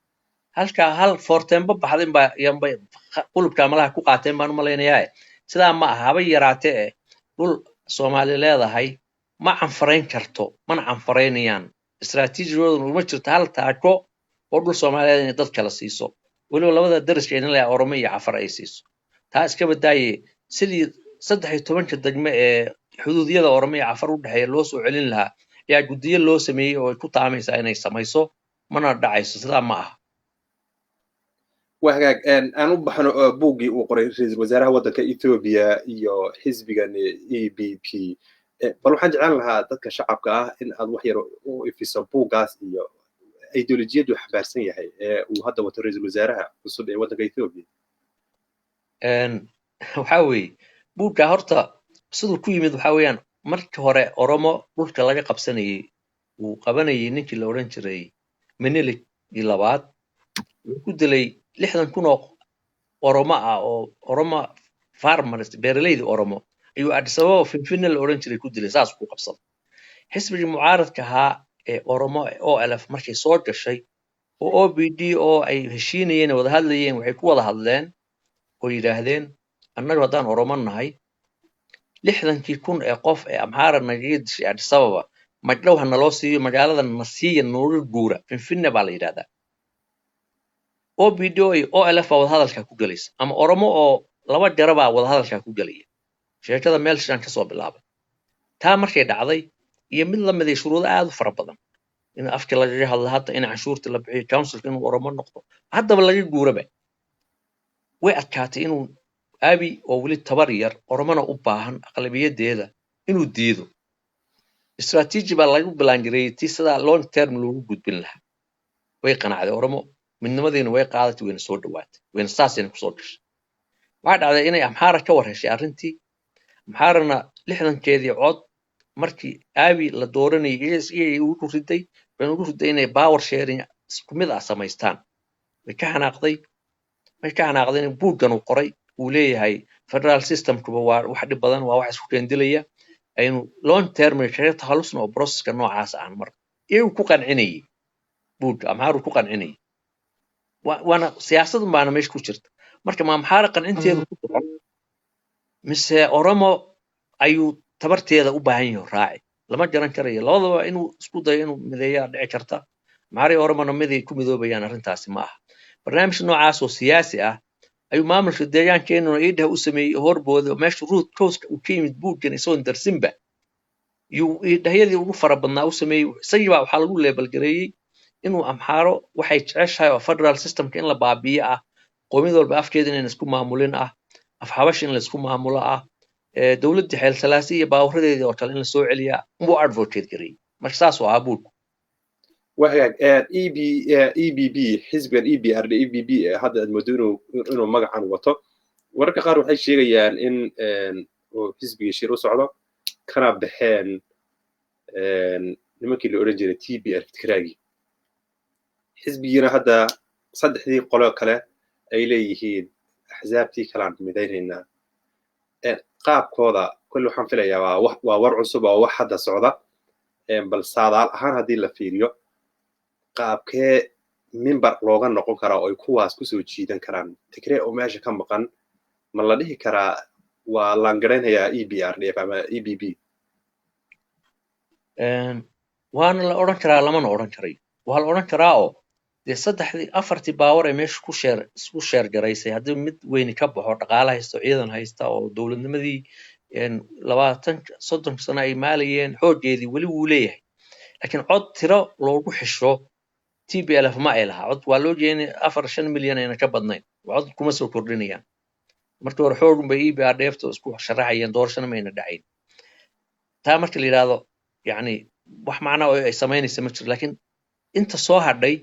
halka hal fortemba baxdin baa yamba qulubka malaha ku qaateen baan u maleynayaa sidaa ma aha haba yaraatee dhul Soomaali leedahay ma canfarayn karto mana canfaraynayaan istaraatiijiyadoodu uma jirto hal taako oo dhul Soomaaliyeed in dad kala siiso waliba labada dariska in la Oromo iyo Cafar ay siiso taa iska badaaye sidii 13 degme ee xuduudiyada Oromo iyo Cafar u dhaxeeya loo soo celin lahaa ayaa gudiyo loo sameeyay oo ku taamaysa inay samayso mana dhacayso sidaa ma aha وهاج أنا بحنا بوجي وقرير وزارة ودك إثيوبيا يو حزبيا EPP بلو حاجة عنها ذاك شعب كاه إن الوحير في سبوجاس يو أيديولوجية دو حبارسية هي وهذا وتريز الوزارة وصل ودك إثيوبيا وحاوي بوجا هرتا sidoo ku yimid waxa weeyaan markii hore Oromo dhulka laga qabsanayay uu qabanayay ninkii la oran jiray Menelik labaad uu ku dilay 60,000 oo Oromo ah oo Oromo farmers beeraleyda Oromo ayuu Addis Ababa finfin la oran jiray ku dilay saas ku qabsaday xisbigii mucaaradka ahaa ee Oromo oo OLF markay soo gashay oo OBD oo ay heshiinayeen wada hadlayeen waxay ku wada hadleen oo yiraahdeen annagu hadaan Oromo nahay 60,000 ee qof ee Amhara nagid Addis Ababa magdhow hana loo siiyo magaalada Nasiya Nuur Guura finfinna baa la yiraahdaa OBD oo OLF wada hadalka ku galaysa ama Oromo oo laba garaba wada hadalka ku galaya sheekada meel shan ka soo bilaabay taa markay dhacday iyo mid la mid ah shuruudo aad u fara badan in afka laga hadlo hadda in canshuurta la bixiyo councilka inuu Oromo noqdo haddaba laga guuraba way adkaatay inuu abi oo wali tabar yar Oromona u baahan aqlabiyadeeda inuu diido istaraatiiji baa lagu bilaanjiray sida long term loogu gudbin lahaa way qanacday Oromo midnimadeena way qaadatay wayna soo dhawaatay wayna saaseen ku soo gashay waxa dhacday inay Amhara ka warheshay arrintii Amharana 60keedii cod markii abi la dooranayay iyay ugu riday baan ugu riday inay power sharing isku mid ah samaystaan way ka xanaaqdeen buuggan uu qoray uu leeyahay federal system kuba waa wax dhib badan waa wax isku keendilaya aynu long term kaga takhalusno oo processka noocaas aan mar iyagu ku qancinayay buug Amhara ku qancinayay waana siyaasadun baana meesha ku jirta marka ma amxaara qancinteedu ku socon mise oromo ayuu tabarteeda u baahan yahay raaci lama garan karayo labadaba inuu isku dayo inuu mideeyaa dhici karta maxaari oromona miday ku midoobayaan arrintaasi ma aha barnaamij noocaas oo siyaasi ah ayuu maamulka deegaankeenuna iidhaha u sameeyey horbooda meesha root coast uu ka yimid buuggan isagoo darsinba yuu iidhahyadii ugu fara badnaa u sameeyey isagii baa waxaa lagu leebelgareeyey inuu amxaaro waxay jeceshahay oo federal systemka in la baabiyo ah qoomiyad walba afkeeda inayna isku maamulin ah af xabash in la isku maamulo ah dowladdii xeel salaasi iyo baawaradeedii oo kale in la soo celiyaa unbuu advocate gareeyey marka saas oo ahaa buugku وهاك EBB حزب EBRD EBB هذا المدير إنه مجا عن وطن ورك قارو هاي شيء يعني إن حزب يشيرو صعدة كان بحين نمكن الأوريجين TBR تكراجي حزبينا هذا صدق ذي قلا كلا أيليه أحزاب تي كلام مديننا قاب كذا كله حنفله يا وورع صبا وواحد صعدة بل صعدة هان هذه اللفيريو qaabkee mimbar looga noqon karaa oo ay kuwaas ku soo jiidan karaan tigree oo meesha ka maqan ma la dhihi karaa waa laangaraynayaa EBRDF ama EBB waana la odhan karaa lamana odhan karayo waa la odhan karaa oo dee saddexdii afartii baawar ee meesha isku sheer garaysay haddii mid weyni ka baxo dhaqaala haysto ciidan haysta oo dowladnimadii 20-30 sano ay maalayeen xoogeedii weli wuu leeyahay laakiin cod tiro loogu xisho TPLF ma ay laha cod waa loo jeedin 4-5 milyan ayna ka badnayn cod kuma soo kordhinayaan markii hore xoogun bay EBRDF to isku sharaxayeen doorashana mayna dhacayn taa marka la yiraahdo yani wax macna oo ay sameynaysa ma jiro laakiin inta soo hadhay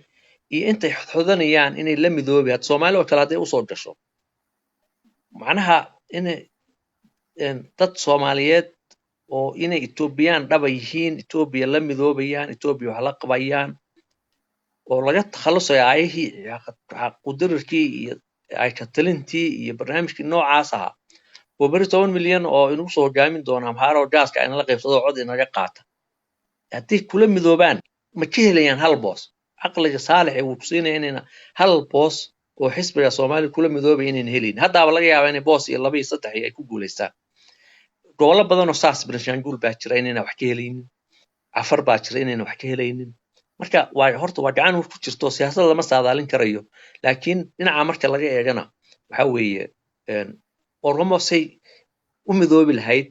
iyo inta xodanayaan inay la midoobi had Soomaali oo kale haday u soo gasho macnaha in dad Soomaaliyeed oo inay Ethiopian dhaba yihiin Ethiopia la midoobayaan Ethiopia wax la qabayaan oo laga takhalusayo ayihii qudrarkii iyo ay ka talintii iyo barnaamijkii noocaas ah oo bari 10 milyan oo inuu soo hogaamin doona amxaaro gaaska in la qaybsado cod inaga qaata haddii kula midoobaan ma ka helayaan hal boos aqliga saalix ee uu siinay inayna hal boos oo xisbiga Soomaali kula midoobay inayna helin hadda laga yaabaa inay boos iyo 2 iyo 3 ay ku guuleystaan gobollo badan oo saas Bershaangul baa jira inayna wax ka helaynin afar baa jira inayna wax ka helaynin marka waa horta waa gacan ku jirto siyaasadda lama saadaalin karayo laakiin dhinaca marka laga eegana waxa weeye oromo say u midoobi lahayd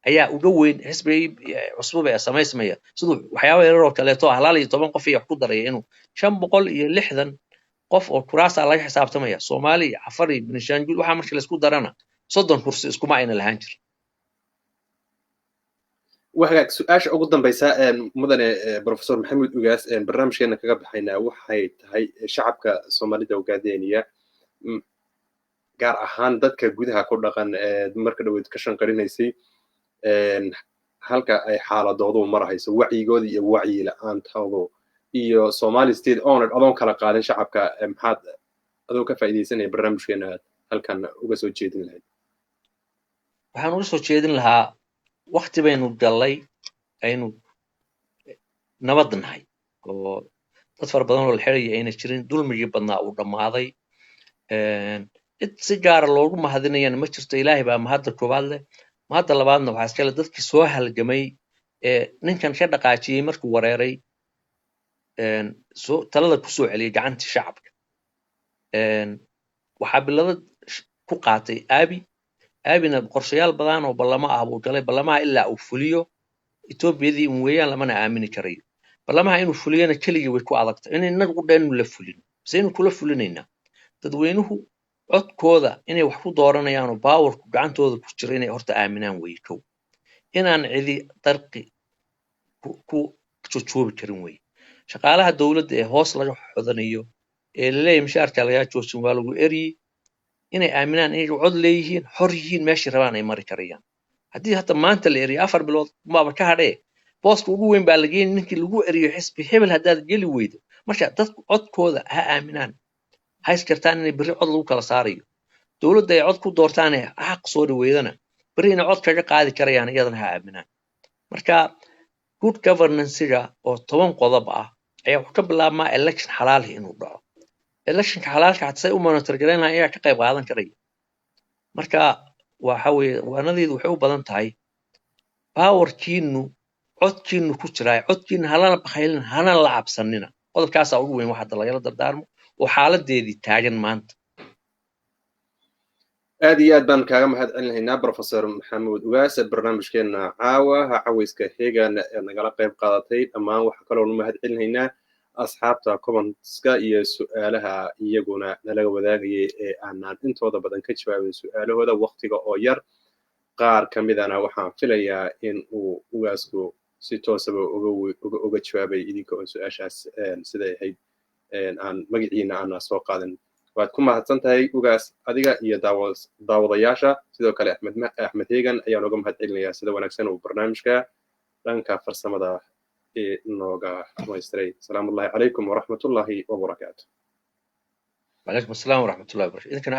ayaa uga weyn xisbiga cusub ee samaysmaya sidoo waxyaabo yar oo kale to halaal iyo 10 qof iyo ku daraya inuu 560 qof oo kuraas laga xisaabtamaya Soomaali afari Bershaangul waxa markii la isku darana 30 kursi isku ma ayna lahaan jir وهاك سؤال ugu dambaysa mudane professor maxamed ugaas barnaamijkeena kaga baxayna waxay tahay shacabka Soomaalida Ogaadeniya gaar ahaan dadka gudaha ku dhaqan marka dhaweyd ka shanqarinaysay halka ay xaaladoodu marayso wacyigooda iyo wacyi la'aantooda iyo Somali State Owned adoon kala qaadan shacabka maxaad adoo ka faa'iideysanay barnaamijkeena halkan uga soo jeedin lahayd waxaan uga soo jeedin lahaa waqti baynu galay aynu nabadnahay oo dad far badan oo la xiriiraya ayna jirin dulmigii badnaa uu dhamaaday cid si gaar ah loogu mahadinayana ma jirto Ilaahay baa mahadda koobaad leh mahadda labaadna waxaa iska leh dadkii soo halgamay ninkan ka dhaqaajiyay markuu wareeray talada ku soo celiyay gacanta shacabka waxaa bilada ku qaatay aabina qorshayaal badan oo ballama ah buu galay ballamaha ilaa uu fuliyo Etoobiyadii uu weeyaan lamana aamini karayo ballamaha inuu fuliyana keligii way ku adagtay in inagu u dhan la fulin saynu kula fulinayna dadweynuhu codkooda inay wax ku dooranayaan oo powerku gacantooda ku jira inay horta aaminaan way kow inaan cidi darqi ku joobi karin way shaqaalaha dawladda ee hoos laga xodanayo ee leeyahay mushaarka laga joojin waa lagu eriyay inay aaminaan inay cod leeyihiin xor yihiin meeshii rabaan ay mari karayaan haddii hata maanta la eriyo 4 bilood maaba ka hadhee booska ugu weyn baa laga yeelin ninkii lagu eriyo xisbi hebel haddaad geli weydo marka dadku codkooda ha aaminaan ha iskartaan inay biri cod lagu kala saarayo dawladda ay cod ku doortaan ee xaq soo dhaweydana biri inay cod kaga qaadi karayaan iyadana ha aaminaan marka good governance-ga oo 10 qodob ah ayaa ku ka bilaabmaa election xalaal inuu dhaco electionka xalaalka xad say u monitor garaynayaan ayaa ka qayb qaadan karaya marka waxa weeye waanadeedu waxay u badan tahay powerkiinu codkiinu ku jiraa codkiina halana bakhaylin hana la cabsanina qodobkaasaa ugu weyn wax hadda lagala dardaarmo oo xaaladeedii taagan maanta aad iyo aad baan kaaga mahad celinaynaa professor maxamuud ugaas barnaamijkeena caawa cawayska heegan ee nagala qayb qaadatay dhammaan waxa kaloo nu mahad celinaynaa asxaabta commentska iyo su'aalaha iyaguna nalaga wadaagayay ee aanaan intooda badan ka jawaabin su'aalahooda waqtiga oo yar qaar ka midana waxaan filayaa in uu ugaasku si toosaba uga jawaabay idinka oo su'aashaas siday ahayd aan magaciina aana soo qaadan waad ku mahadsan tahay ugaas adiga iyo daawadayaasha sidoo kale axmed heegan ayaan uga mahad celinayaa sida wanaagsan uu barnaamijka dhanka farsamada ee nooga dhamaystiray salaamullahi calaykum waraxmatullaahi wabarakaatu وعليكم السلام ورحمة الله وبركاته إذا كان